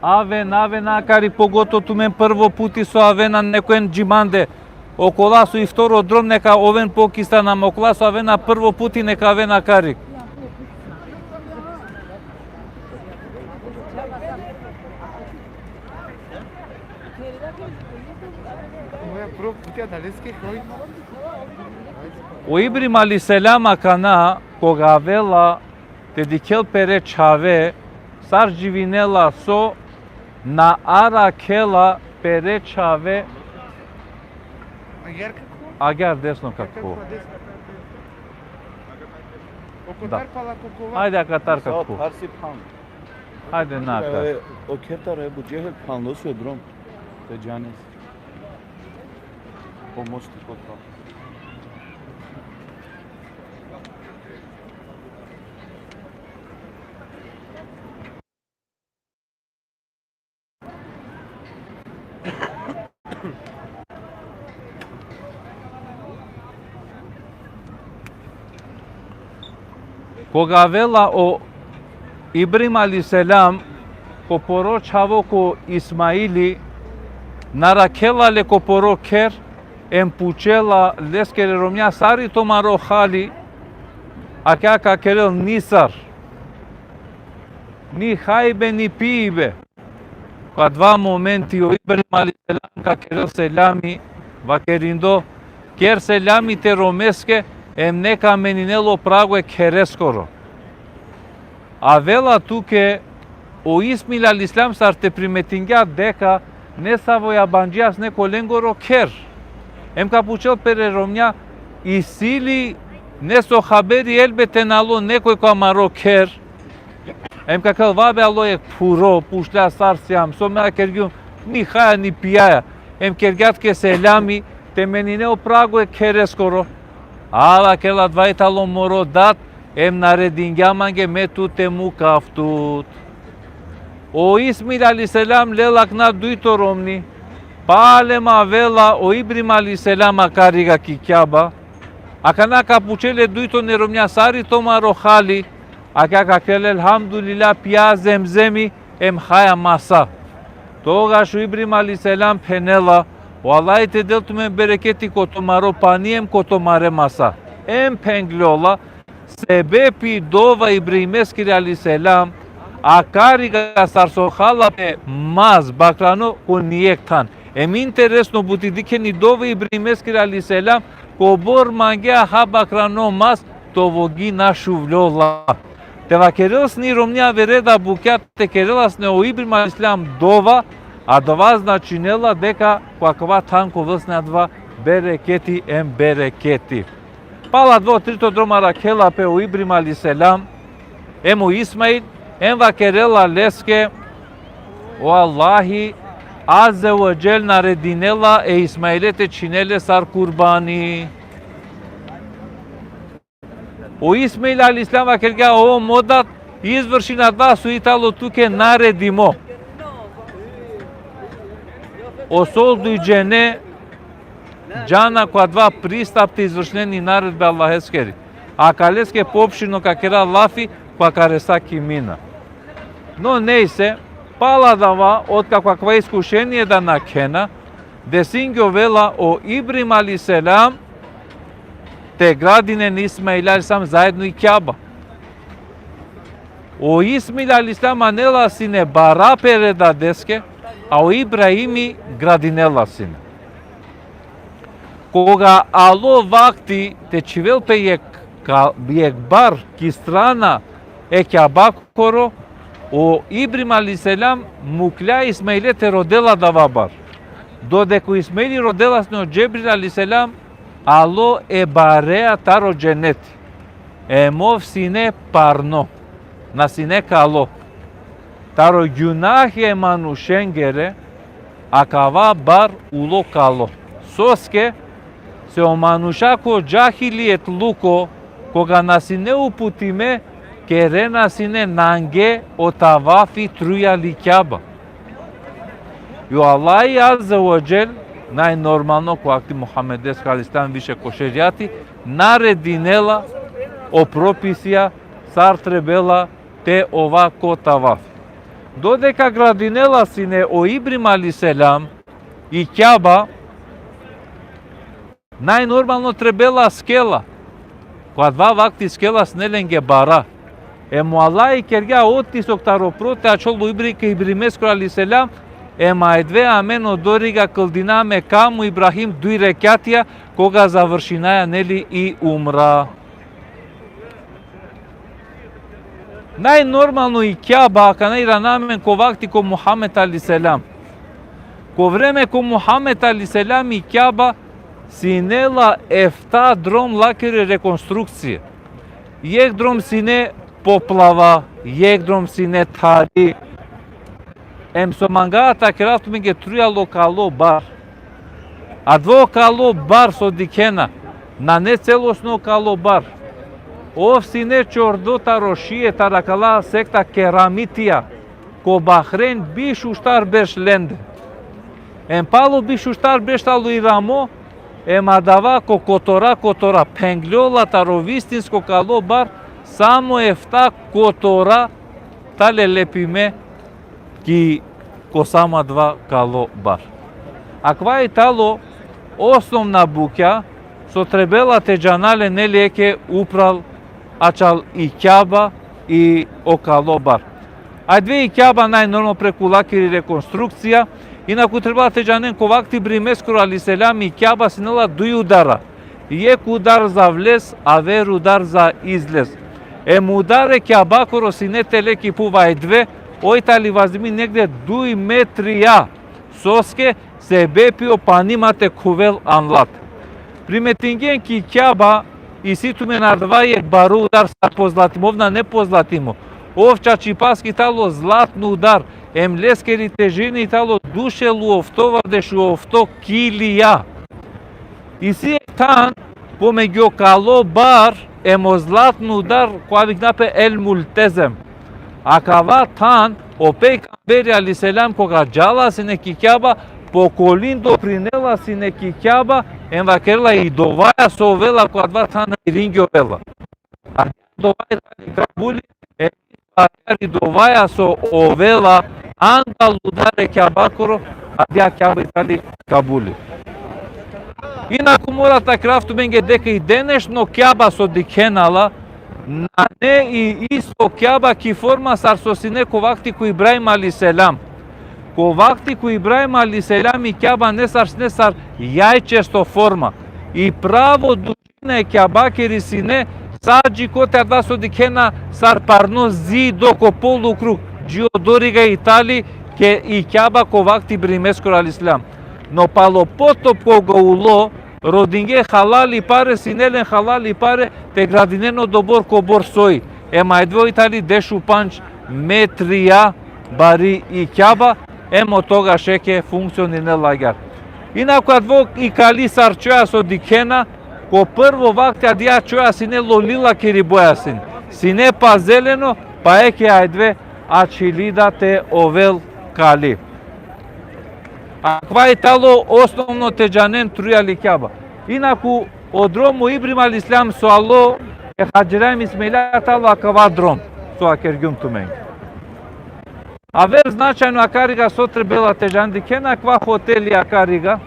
Аве на акари погото тумен прво пути со авена некоен џиманде. Околасу и второ дром нека овен покистана мокласу авена прво пути нека авена карик. O Ибрим алейхиселам акана кога вела те дикел пере чаве сар живинела со на ара кела пере чаве агар десно како. Да. Ајде акатар како. Парси пан. Ајде нака. O kertar bu cehel panlo su drom. Te canes. O mosti kota. Кога вела о Ибрим алейхиселам ко порочаво ко Исмаили наракела ле ко порокер емпучела лескере ромја сари томаро хали ака керел нисар ни хајбе ни пиибе ка два моменти о Ибрим алейхиселам ка керел селами вакериндо кер селами те ромеске ем нека менинело праго керескоро. А вела туке о Исмаил алейхиселам сарте приметингја дека не са во јабанџијас неко ленгоро кер. Ем капучел пере ромња и сили не со хабери елбете нало некој која маро кер. Ем какел вабе алојек пуро пушля сарсиам со ме кергјум ни хаја ни пијаја. Ем кергјат ке селами те менинео праго керескоро. Ала кела двајтало моро дат ем наредингјаманге мету тему кафтут. O Исмаил алейхиселам лелак на дуито ромни, палема вела о Ибрим алейхиселам акарига кикјаба, акана капучеле дуито неромња сари томаро хали, ака какеле елхамдулила пија земземи ем хаја маса. Тогаш о Ибрим алейхиселам пенела, Валајте делтумен берекети ко томаро панием ко томаре маса. Ем пенглола себепи дова Ибримескири алейхиселам акарига сарсохала пе маз баклано ко ниектан. Ем интересно бути дикени дова Ибримескири алейхиселам ко бор мангеа ха баклано маз товоги нашувлола. Тева керелс ни ромња вереда букјат те керелас не о Ибрим алейхиселам дова, а дова значинела дека каква танко врснадва берекети ем берекети. Пала дво трито дромара кела пе о Ибрим алейхиселам, ем о Исмаил, ем ва керела леске, о Аллахи, Аззе ва Джел нарединела е Исмаилете чинеле сар курбани. О Исмаил алейхиселам ва кергја о модат изврши на два суитало туке наредимо. Осолду и джене џана која два пристапте извршнени наредбе Аллахескери. А калеске поопшино какера лафи која кареса кимина. Но не се пала дава од каква искушение да накена, десингјо вела о Ибрим алейхиселам те градине на Исмаил алейхиселам заедно и Кјаба. О Исмаил алейхиселам анела сине бара переда деске, а о Ибраими градинела сине. кога ало вакти те чивел пе бар ки страна Кјаба коро, о Ибрим алейхиселам мукля Исмаиле те родела дава бар. Додеко Исмаили родела сне од Џебрил алейхиселам, ало бареа таро дженети. Мов сине парно, на сине кало. Таро ѓунахи манушенгере, акава бар уло кало. Соске, се оманушако джахилиет луко, кога насине упутиме, кере насине нанге отавафи труја ли Кјаба. Јо Аллај азza wa jel, најнормално, кога ти Мухамедес халистан више ко шеријати, нарединела о прописија, сар требела те ова ко тавафи. Додека градинела сине о Ибрим алейхиселам и Кјаба, најнормално требела скела. Кога два вакти скела снеленге бара. Аллај кергја оттисок таро проте, а чолбо Ибримеско алейхиселам, едве амено дорига кълдинаме каму Ибрахим дуи рекјатија, кога завршинаја нели и умра. Најнормално и Кјаба, ка најра намен ко вакти ко Мухамед алейхиселам. Ко време ко Мухамед алейхиселам и Кјаба, синела ефта дром лакери реконструкција. Јек дром сине поплава, јек дром сине тари. Со мангаата керафту меѓе трујало кало бар. А дво кало бар со дикена, на не целосно кало бар. Ов сине чордо таро шие таракала секта керамитија, ко Бахрейн биш уштар беш ленде. Пало биш уштар беш тало и рамо, мадава ко котора, пенглјола таро вистинско кало бар, само ефта котора тале лепиме ки ко сама два кало бар. Аква и тало основна буќа, со требела те джанале нели еке упрал ачал и Кјаба и окало бар. А две и Кјаба најнормално преку лакери реконструкција, инаку требала те джанен ко вакти Бримеско алейхиселам и Кјаба синела дуи удара. Јек удар за влез, а вер удар за излез. Ударе Кјаба коро синете леки пува две, ојтали вазми негде 2 метрија. Соске се бепио панимате кувел анлат. Приметинген ки Кјаба и ситуме на двајек бару удар са позлатимо, овна не позлатимо. Овча чипаски тало златно удар, лескери тежини тало душелу офто вардешу офто килија. И си тан помеѓу кало бар златно удар која викнапе мултезем. А кава тан о пейгамбери алейхиселам кога джала сине ки Кјаба, поколин допринела сине ки Кјаба, вакерла и доваја со овела која два тана и ринги овела. А доваја дали Кабули, и доваја со овела ангал ударе Кјаба коро, а дја Кјаба и дали Кабули. Инаку мора та крафту менге дека и денешно Кјаба со дикенала, на не и исто Кјаба ки форма сар со сине ко вакти ко Ибраим алейхиселам. Ко вакти ко Ибраим алейхиселам и Кјаба не сар јајчесто форма. И право душина е Кјаба кери сине, саджи коте два со дикена сар парно зидо ко полукруг. Джио дорига Итали ке и Кјаба ко вакти Бримеско алейхиселам. Но пало потоп кога уло, родинге халали паре, синелен халали паре, те градинено добор ко бор сои. Едво Итали дешу панч метрија бари и Кјаба, тогаш еке функционирне лагер. Инаку адво и кали сар чоја со дикена, ко прво вакти адија чоја сине лолила кери боја син. Сине па зелено, па еке ајдве ачилида те овел кали. Аква и тало основно те джанен труја ли Кјаба. Инаку од дрому Ибрим алейхиселам со ало е хаџираим Исмаилија тало акава дром со акергјум тумен. А вер значајно акарига сотре бела те жан дикена аква хотели акарига.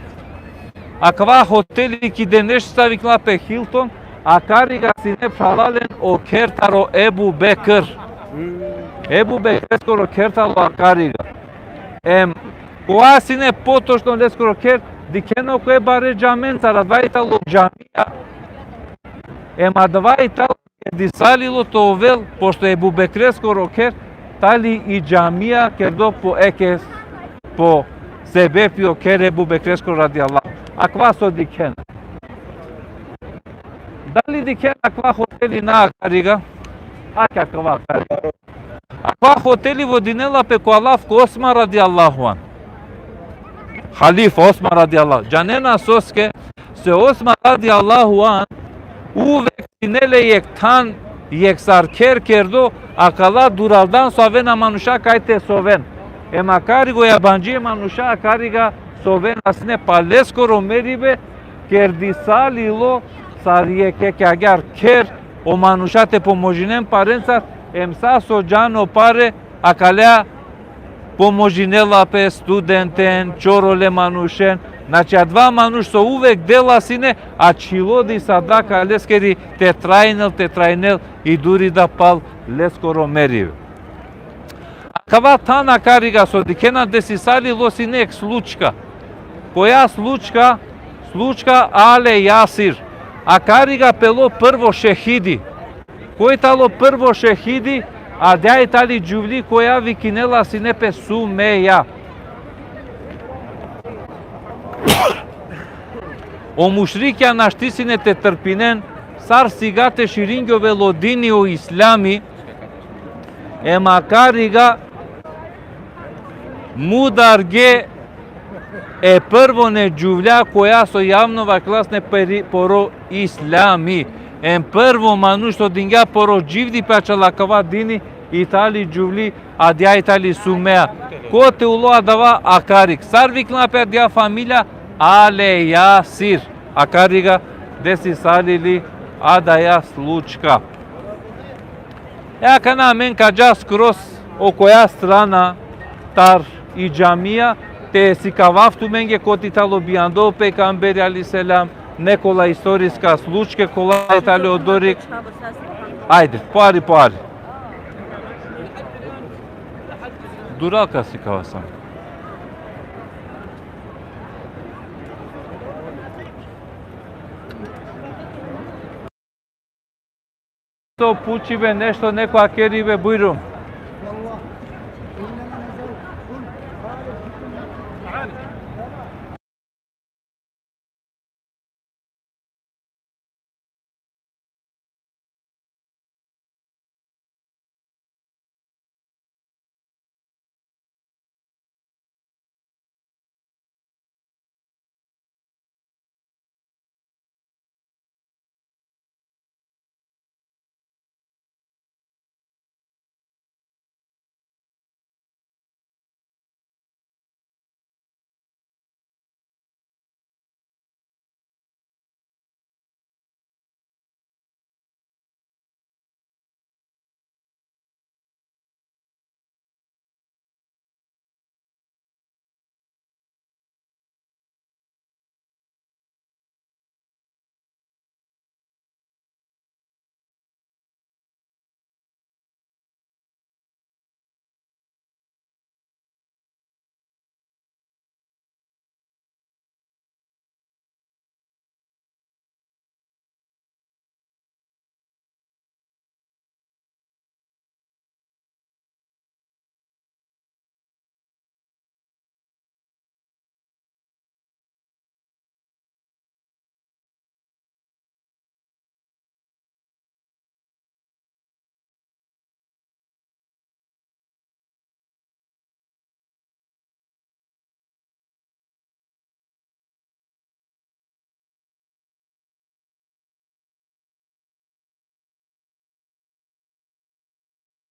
Аква хотели ки денеш стави клапе Хилтон, акарига сине фалален о кертаро Ебу Бекр. Ебу Бекр скоро кертало акарига. Која сине поточно лескоро кер, дикено кој баре джаменца, радвајтало джамија. Ема давајтало дисалило то овел, пошто е Бубекреско рокер, тали и джамија кердо по екес, по себепио кере Бубекреско ради Аллах. Аква со дикена? Дали дикена аква хотели на Акарига? Ака аква Акарига. Аква хотели во Динела пеко Аллах Осман ради Аллахуан. Халиф Осман ради Аллах. Джанена соске се Осман ради Аллахуан увек Динеле ектан ексаркер кердо акала дуралдан совена мануша кајте совен. Ема Акариго јабанџи мануша Акарига совен асне палескоро мерибе кердисалило сарие ке агар кер о манушате поможинен паренца емса со джано паре акалеа поможинела пе студентен чороле манушен. Значи а два мануш со увек дела сине, а чилоди садака лескери тетрајнел и дури да пал лескоро мериве. Кава тана Акарига со дикена десисалило синек случка. Која случка? Случка Але Јасир. Акарига пело прво шехиди. Кој тало прво шехиди, а дјај тали џувли која викинела синепе Сумеја. О мушрикја наштисинете трпинен, сар сигате ширингјове лодини о ислами, ема Акарига мударге е прво не џувля која со јавнова класне поро ислами. Ем прво мануш со динга поро џивди пачала кава дини и тали џувли, а дја тали Сумеја. Ко те улоа дава Акарик. Сар викна пе дја фамилја Але Јасир. Акарига деси салили адаја случка. Еака на мен каджа скрос о која страна тар и джамија, те си кавафту менге коти тало бијандо пекамбери алиселам, некола историска случка, кола тали одорик. Ајде, поари. Дуралка си кава сам. То пучиве нешто некоја кериве бујрум.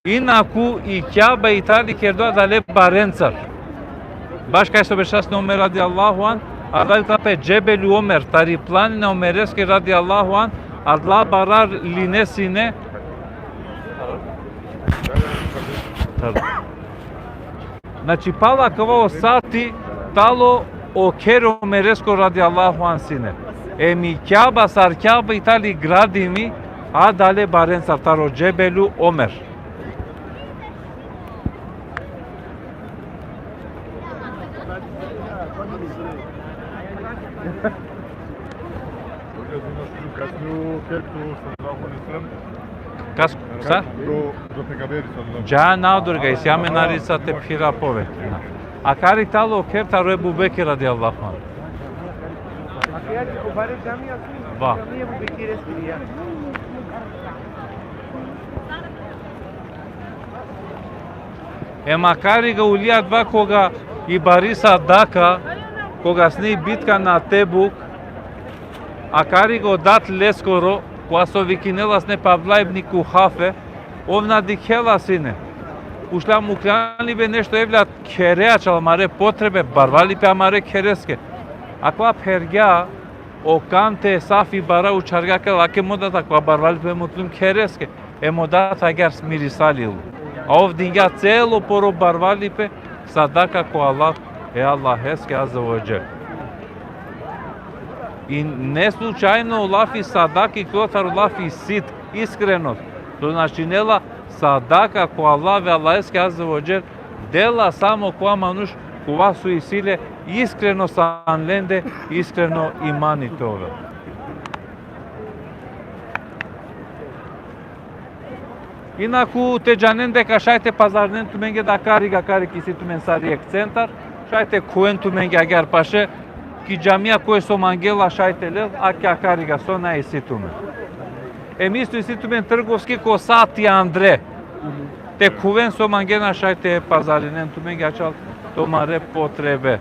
Инаку и Кјаба и тали кердоа дале баренцар. Баш кај со бешасне Омер ради Аллаху ан, а дали тапе Джебелу Омер, тари планина Омерески ради Аллаху ан, адла барар линесине. Значи пала каво сати тало океро Омереско ради Аллаху ан сине. Еми Кјаба сар Кјаба и тали градими, а дале баренцар таро Джебелу Омер. Kas, sa? Do pegaveri sallallahu. Già naudurga siamo in arisa te pira pove. A cari talo kerta re Bubekir radiyallahu anh. Va. E makari ga ulija dva koga i Barisa Daka, koga sni bitka na Тебук, a kari ga odat leskoro, која со викинела сне Павлајбнику хафе, овна дихела сине. Ушла му клани бе нешто евлят кереач, ала маре потребе, барвали пе амаре кереске. Аква пергја, о канте сафи бара учаргака, лаке модат аква барвали пе мутлим кереске, е модат агар смирисалил. А ов динја цело поро барвали пе, садака ко Аллах е Аллахеске азаводжел. И не случајно лафи садак и клотар лафи сит, искреност. То значи нела садака ко Аллах ве Аллахеске азаводжел, дела само која мануш кова су и силе, искрено санленде, искрено имани тоа. Инаку те джанен дека шајте пазарнен туменге да кари киси тумен сариек центар, шајте куен туменге агар паше, ки джамија кој со мангела шајте лел, а ке акарига со на иситумен. Емисто иситумен трговски ко Сати Андре. Те кувен со мангена шајте пазаринен туменге ачал томаре потребе.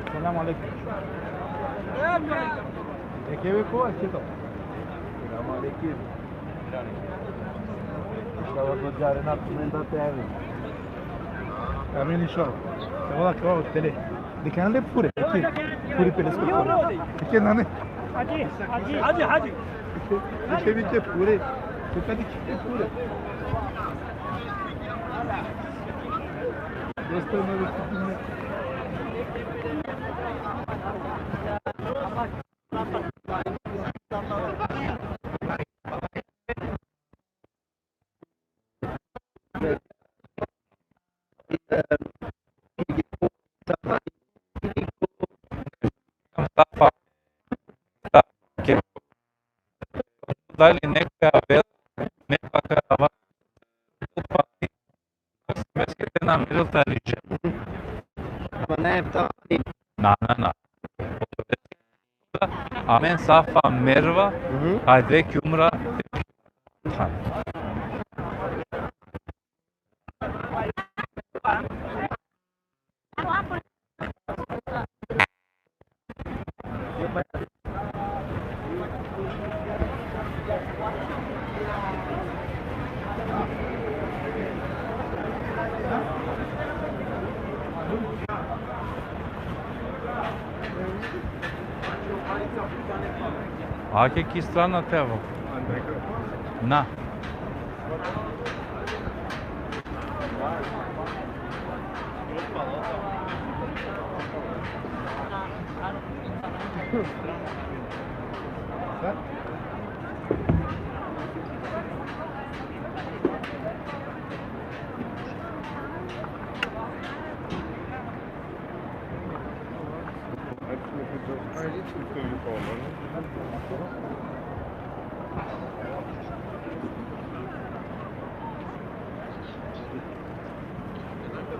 السلام عليكم. كيف يكون كده؟ السلام عليكم. Stavo già Renato da terra. Amen inşallah. Tamam tamam tele. Dikenle pure. Pure peleskop. Diken nane. Hadi. Diken bitti pure. Diken bitti pure. Dostlarım ne? Dali neka vela, neka karava. Meskete nam milta riče. Na. Amen safa merva, adek umra. А какие страны тево? На.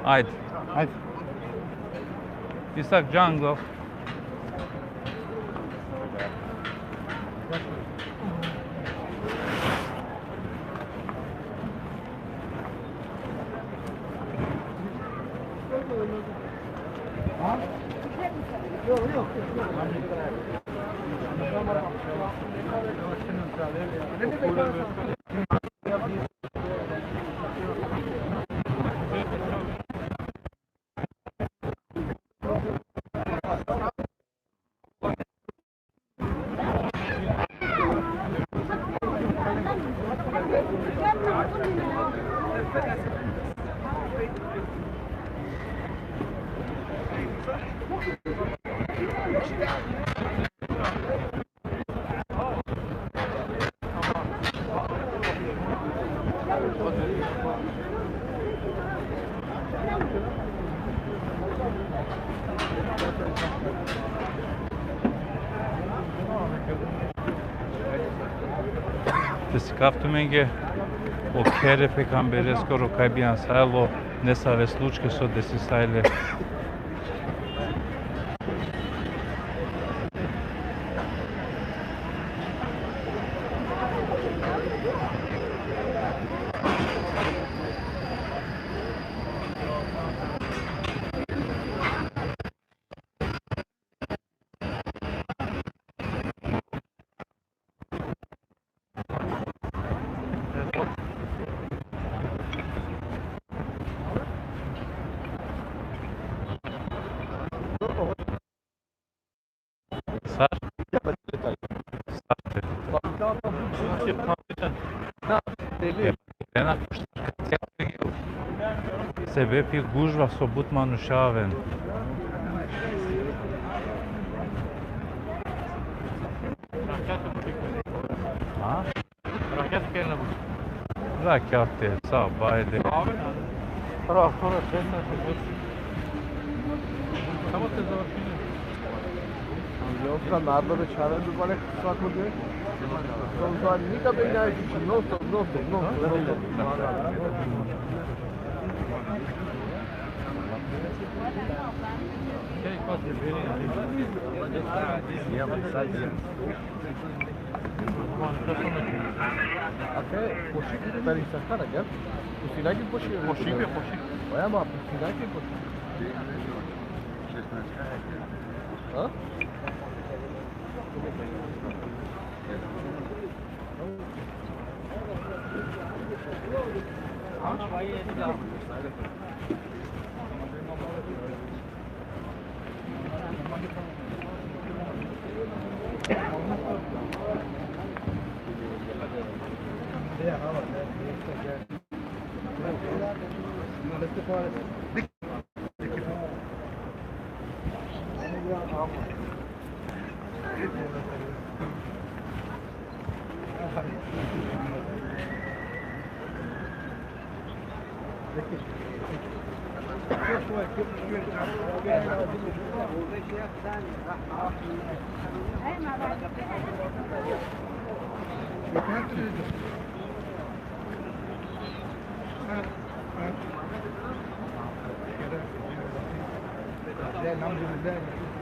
Haydi. İshak Jungle. Дескавтуменге о кере пекамберескоро кај биан сајло несаве случаи со деси сајле. Себепи гужва со Бутманушавен. А? Rakate, sağ bayde. Yoksa narları çağırdı bana kısa koydu. Sonra nika beyler için no stop. Até poşik ben istakana gel. Usilaki poşik. Poşik. Baya mı yaptın? Usilaki poşik. Ha?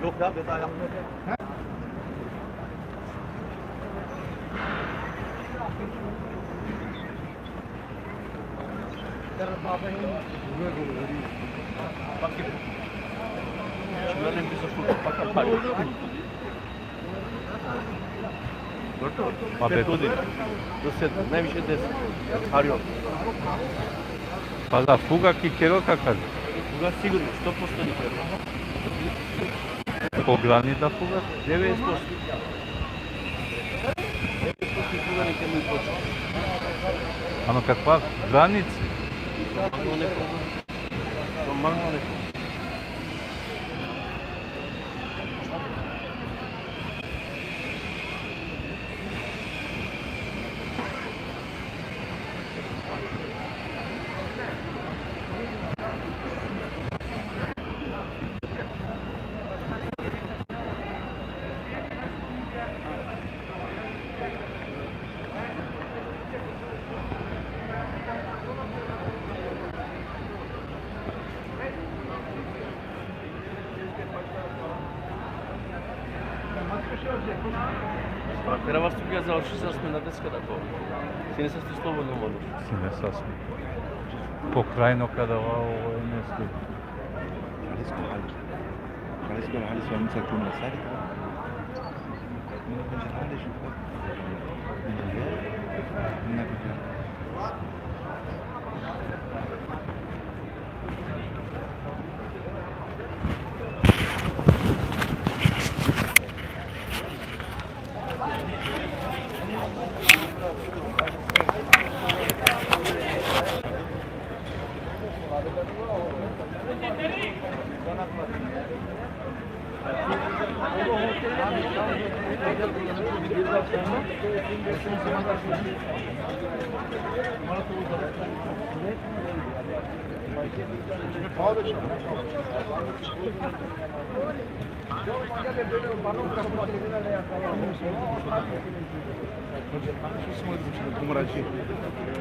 Yok ya veda yapmadı. Najviše 10. Hario. Pa da, fuga kikero kakav? Fuga sigurno, 100% nikad. Po grani da fuga? 90%. 90% fuga nikad ne počeo. Ano kakva granici? Normalno neko. Треба вас тук завърши с сме на деска такова. Си не са сте слободно можеш. Si ne sasvim. Pokrajno kada ovo je mjesto. Parece que o Alisson não sabe como sai.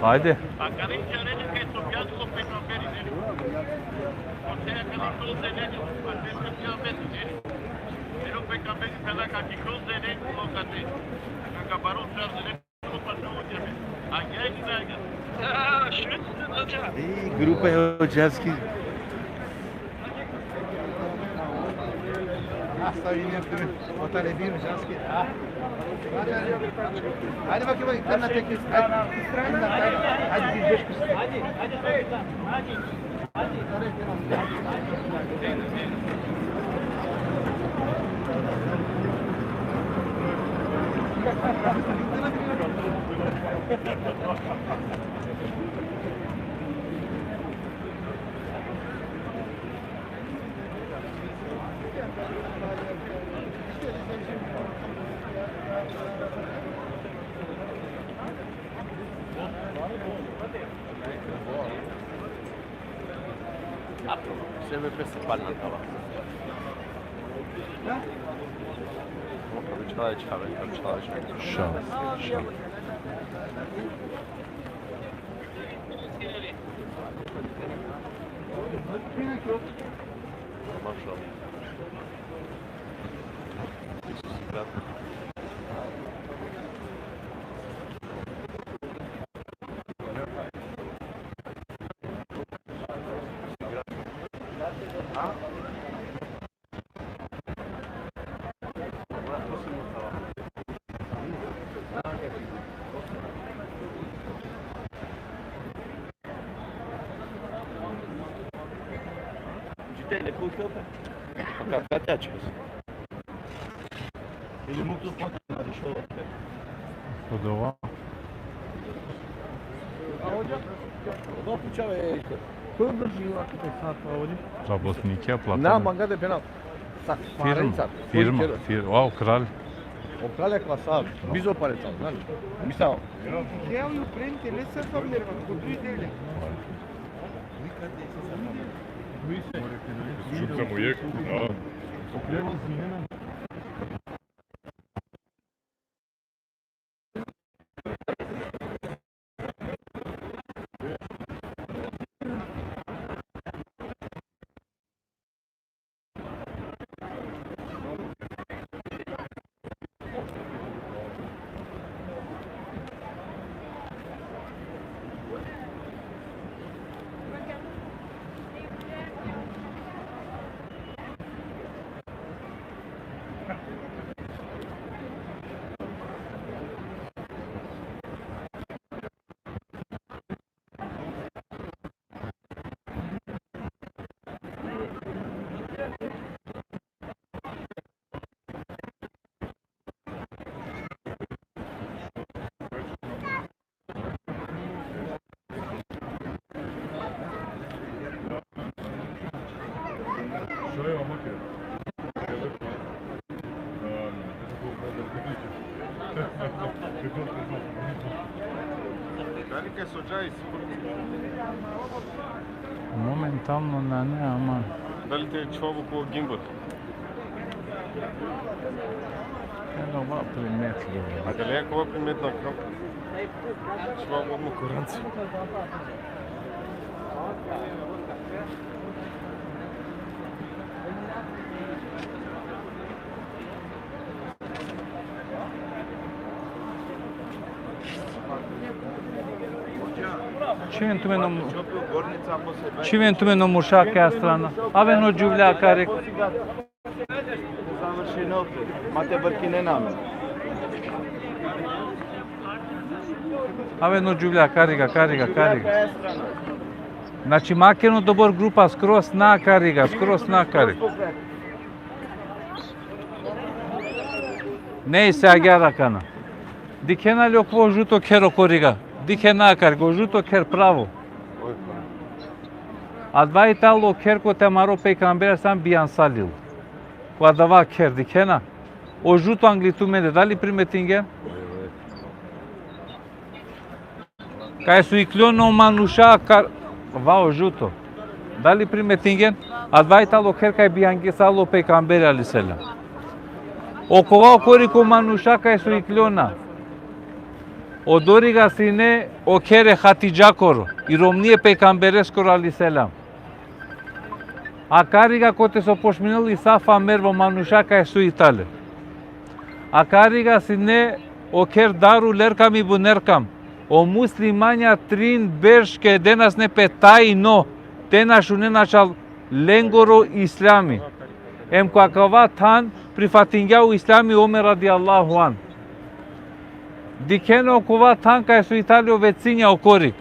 Haydi. Grupo é o Jazz Hasta yine otel edeyim Jaski. Hadi bakayım sen de teknik. Hadi biz 5 kişi. Hadi. Себе принципална тала. Шал. Ele puxou pra cá, Tati. Ele muito forte, deixou. Подова. Тоа пучава е. Кој држи вака песната овде? Работники, На платено. мангаде пенал. Сак, Фирма. Вау, краль. O kralja klasa, bizo pareca, znaš? Misao. Ја ја пренте, не се фамилирам, го дојде. Шутка му јек, да. Що я вам окей? Велика соджајс. Моментално на не, ама Дали те човек по гимбот? едно ова приметливо. А дали е кога приметна капка? Човек одма коранци. Чивен туме на мушака страна. Абе но джувля карек. Заврши ноте. Мате брки не наме. Абе но джувля карига. Значи макено добар група скрос на карига. Не се агара кана. Дикена ли окво жуто керо корига. Дикена кар го жуто кер право. А два итало кер ко те маро пейгамбер сам биан салил. Квадава кер дикена. O жуто англитумене дали приметинге? Кај су иклоно мануша кар вао жуто. Дали приметинген? А два итало кер кај бианге сало пейгамбер алиселам. Окова корико мануша кај су иклона. Одорига сине окере хатиджакоро, иромние пейгамберескоро алиселам. А карига коте со пошминал Исафа мерво мануша кај су итале. А карига сине окер дару леркам и бунеркам. O muslimania trin bershke denas ne petai no, tenas une načal lengoro islami. Em kakava tan prifatingeau islami Omer radiallahu an. Dikeno kova tan kaj su Italio vecinja okorik.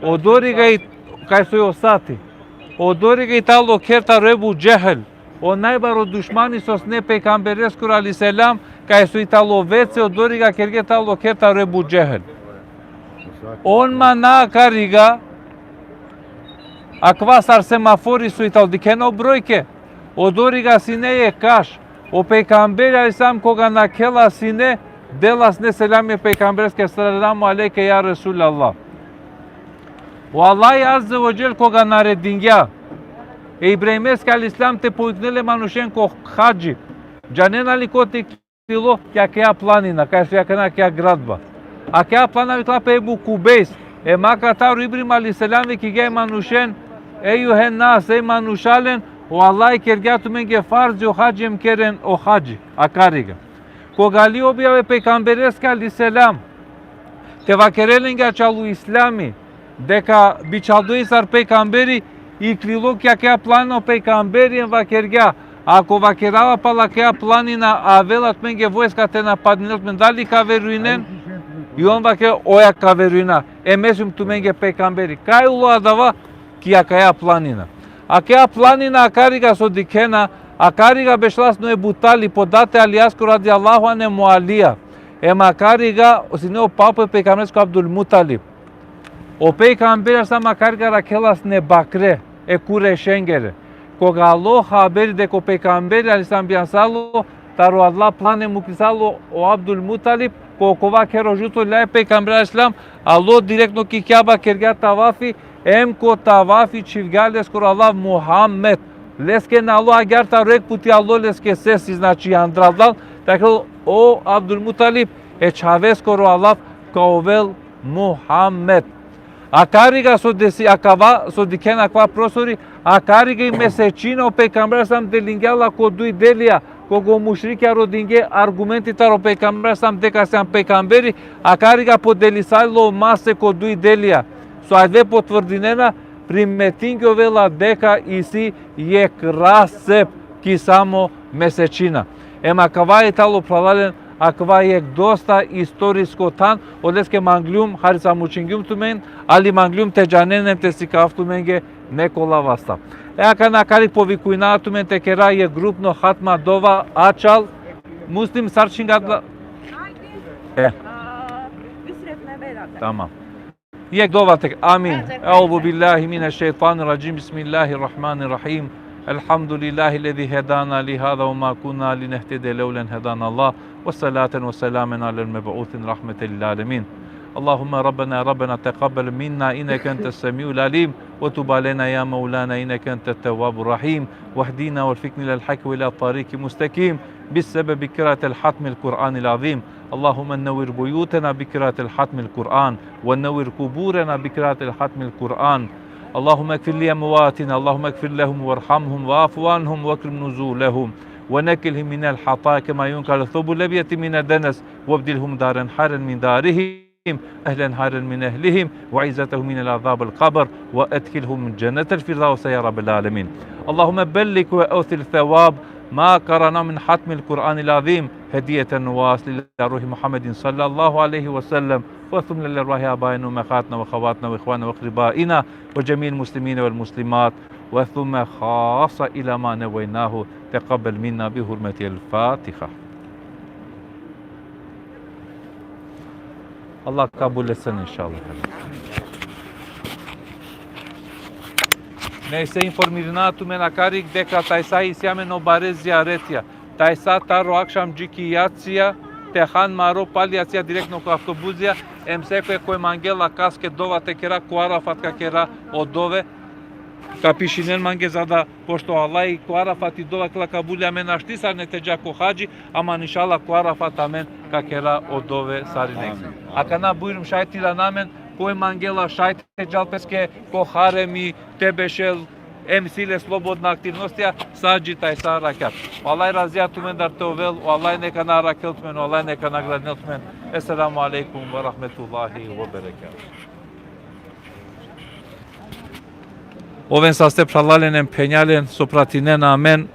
Odoriga i kaj su osati. Odoriga Italo kerta rebu džehel. O najbaro dušmani sos ne pejgambereskur ali selam kaj su Italo vece odoriga kerge talo kerta rebu džehel. On mana kariga akvasar semafori su Italo dikeno brojke. Odoriga sine je kaš. O pejgamberi alisam koga nakela sine delas ne selamje pejgamberske selamu alejke ja Resulallah. O Allah azze ve cel koga naredingja Ибраимес ка Ислам те поикнеле манушен ко хаджи. Джанена ли ко те кило ка кеа планина, кај што ја кена кеа градба. А кеа плана ви клапе Ебу Кубейс. Мака тару Ибрим алейхиссалам ви ки ге манушен Еюхен нас ей манушален o Allah kergatu menge farzi o hacem keren o haci akariga. Kogali objave pejgambereska alaihissalam te vakerelenga çalu islami deka biçaldu sar peygamberi iklilo kya kya plano peygamberi vakerga ako vakerava pala kya planina avelat menge vojska te napadnelt mendali kaveruinen i on vake oja kaveruina emesum tu menge peygamberi kaj ulo adava kya kya planina. A kea planina akariga so dikena, akariga bešlas no Ebu Talib, podate aliasku radijallahu ane Mualija. Akariga, osine o papo pejgamberesku Abdul Mutalib. O pejgamber sam akariga rakelas ne bakre, kure šengere. Koga Allah haberi de ko pejgamber alisam biansalo, taro Allah plane mukisalo o Abdul Mutalib, ko kova kero juto lai pejgamber alislam, Allah direktno ki Kaaba kerga tavafi, em ko tavafi çivgales kur Allah Muhammed leske na Allah agar ta rek puti Allah leske ses znači andraldan tako o Abdulmutalib çaves kur Allah kovel Muhammed akariga so desi akava so diken akva prosori akariga mesecino pejgamber sam delingala kodui delia kogo mushrika rodinge argumenti taro pejgamber sam dekasam peygamberi akariga podelisalo mase kodui delia so ajde potvrdinena primetingo vela deka isi je krasep ki samo mesečina. Kava je talo pralalen, akva je dosta istorijsko tan, odleske manglium harisa mučingium tumen, ali manglium te janenem te sikaf tumenge nekola vasta. Aka na kari povikuina tumen te kera je grupno hatma dova açal, muslim sarčingadla. Tamam. Yek dovatek. Amin. Euzu billahi mineşşeytanirracim. Bismillahirrahmanirrahim. Elhamdülillahi lezi hedana li hada ve ma kunna linehtede levlen hedana Allah. Ve salaten ve selamen alel meb'utin rahmeten lil alemin. Allahümme Rabbena teqabbel minna inneke entes semiul alim ve tub aleyna ya Mevlana inneke entet tevvabur rahim ve hdina ve fikni lil hak ve ila tariki mustakim بسبب قراءة الحتم القرآن العظيم اللهم نور بيوتنا بقراءة الحتم القرآن ونور قبورنا بقراءة الحتم القرآن اللهم اغفر لأمواتنا اللهم اغفر لهم وارحمهم واعف عنهم واكرم نزولهم ونكلهم من الحطاء كما ينكر الثوب الأبيض من الدنس وابدلهم دارا حرا من دارهم أهلا حرا من أهلهم وعزتهم من العذاب القبر وأدخلهم جنة الفردوس يا رب العالمين اللهم بلغ وأوثر ثواب ما قرأنا من حتم القرآن العظيم هدية واصلة لروح محمد صلى الله عليه وسلم وثم للأرواح آبائنا وأمهاتنا وأخواتنا وإخواننا وأقربائنا وجميع المسلمين والمسلمات وثم خاصة إلى ما نويناه تقبل منا بحرمة الفاتحة. الله kabul etsin inşallah. Neyse informirnatu me nakarik deka tajsa isjame no bare ziaretja. Tajsa taro akşam cikijacija, tehan maro paljacija direktno ko autobuzija, emseko koje mangela kaske dova te kera kuarafat ka kera odove, ka pishinen mange zada, pošto Allah i kuarafat i dova kla kabulja men aštisar ne teđa ko hađi, ama inšala kuarafat amen ka kera odove sarinek. A kana bujrum šajtira namen, koje mangela šajte džalpeske ko haremi tebešel emsile slobodna aktivnostija sađi taj sa rakat. Allah razijatu men dar te ovel, Allah neka narakelt men, Allah neka nagradnelt men. Esselamu alaikum wa rahmetullahi wa barakatuh. Oven sa ste pralalenem penjalen sopratinen amen.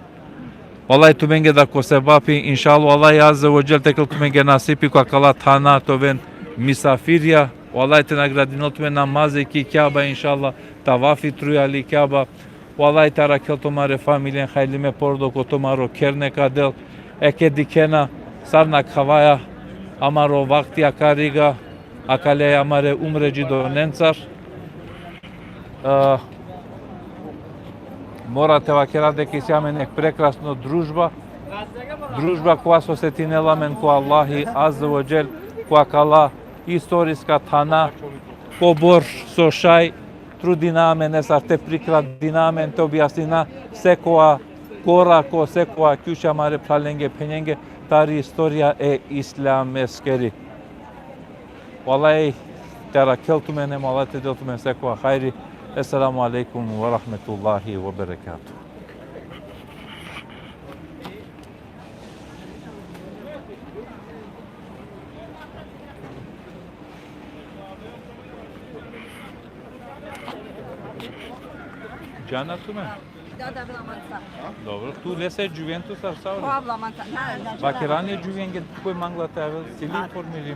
Allah tu menge da ko se vapi inshallah Allah azza wa jal tekel tu menge nasipi ko akala thana to ven misafirja. Allah te nagradinot me namaze ki Kaaba inshallah tavafi trujali Kaaba. Allah te rakel tomare familjen haylime pordo ko tomaro kerne kadel eke dikena sarna khavaya amaro vakti akariga akale amare umreji do nencar. Morate vakera deki sjame nek prekrasno družba. Družba koja so se tinela men ko Allahi azza wa jal ko akala istorijska tana, ko bor so šaj, trudinamen, nesar te prikladinamen, te objasnina sekova korako, sekova kjuša mare pralenge penjenge, tari istorija e islameskeri. Vallahi tera keltumenem, Allah te deltumen sekova hayri. Esselamu aleykum ve rahmetullahi ve berekatuhu. Джана туме? Да, била манца. Добро, ту лесе Juventus ar sau? О, била манца. Vakirane Juventus кој манглата сили информири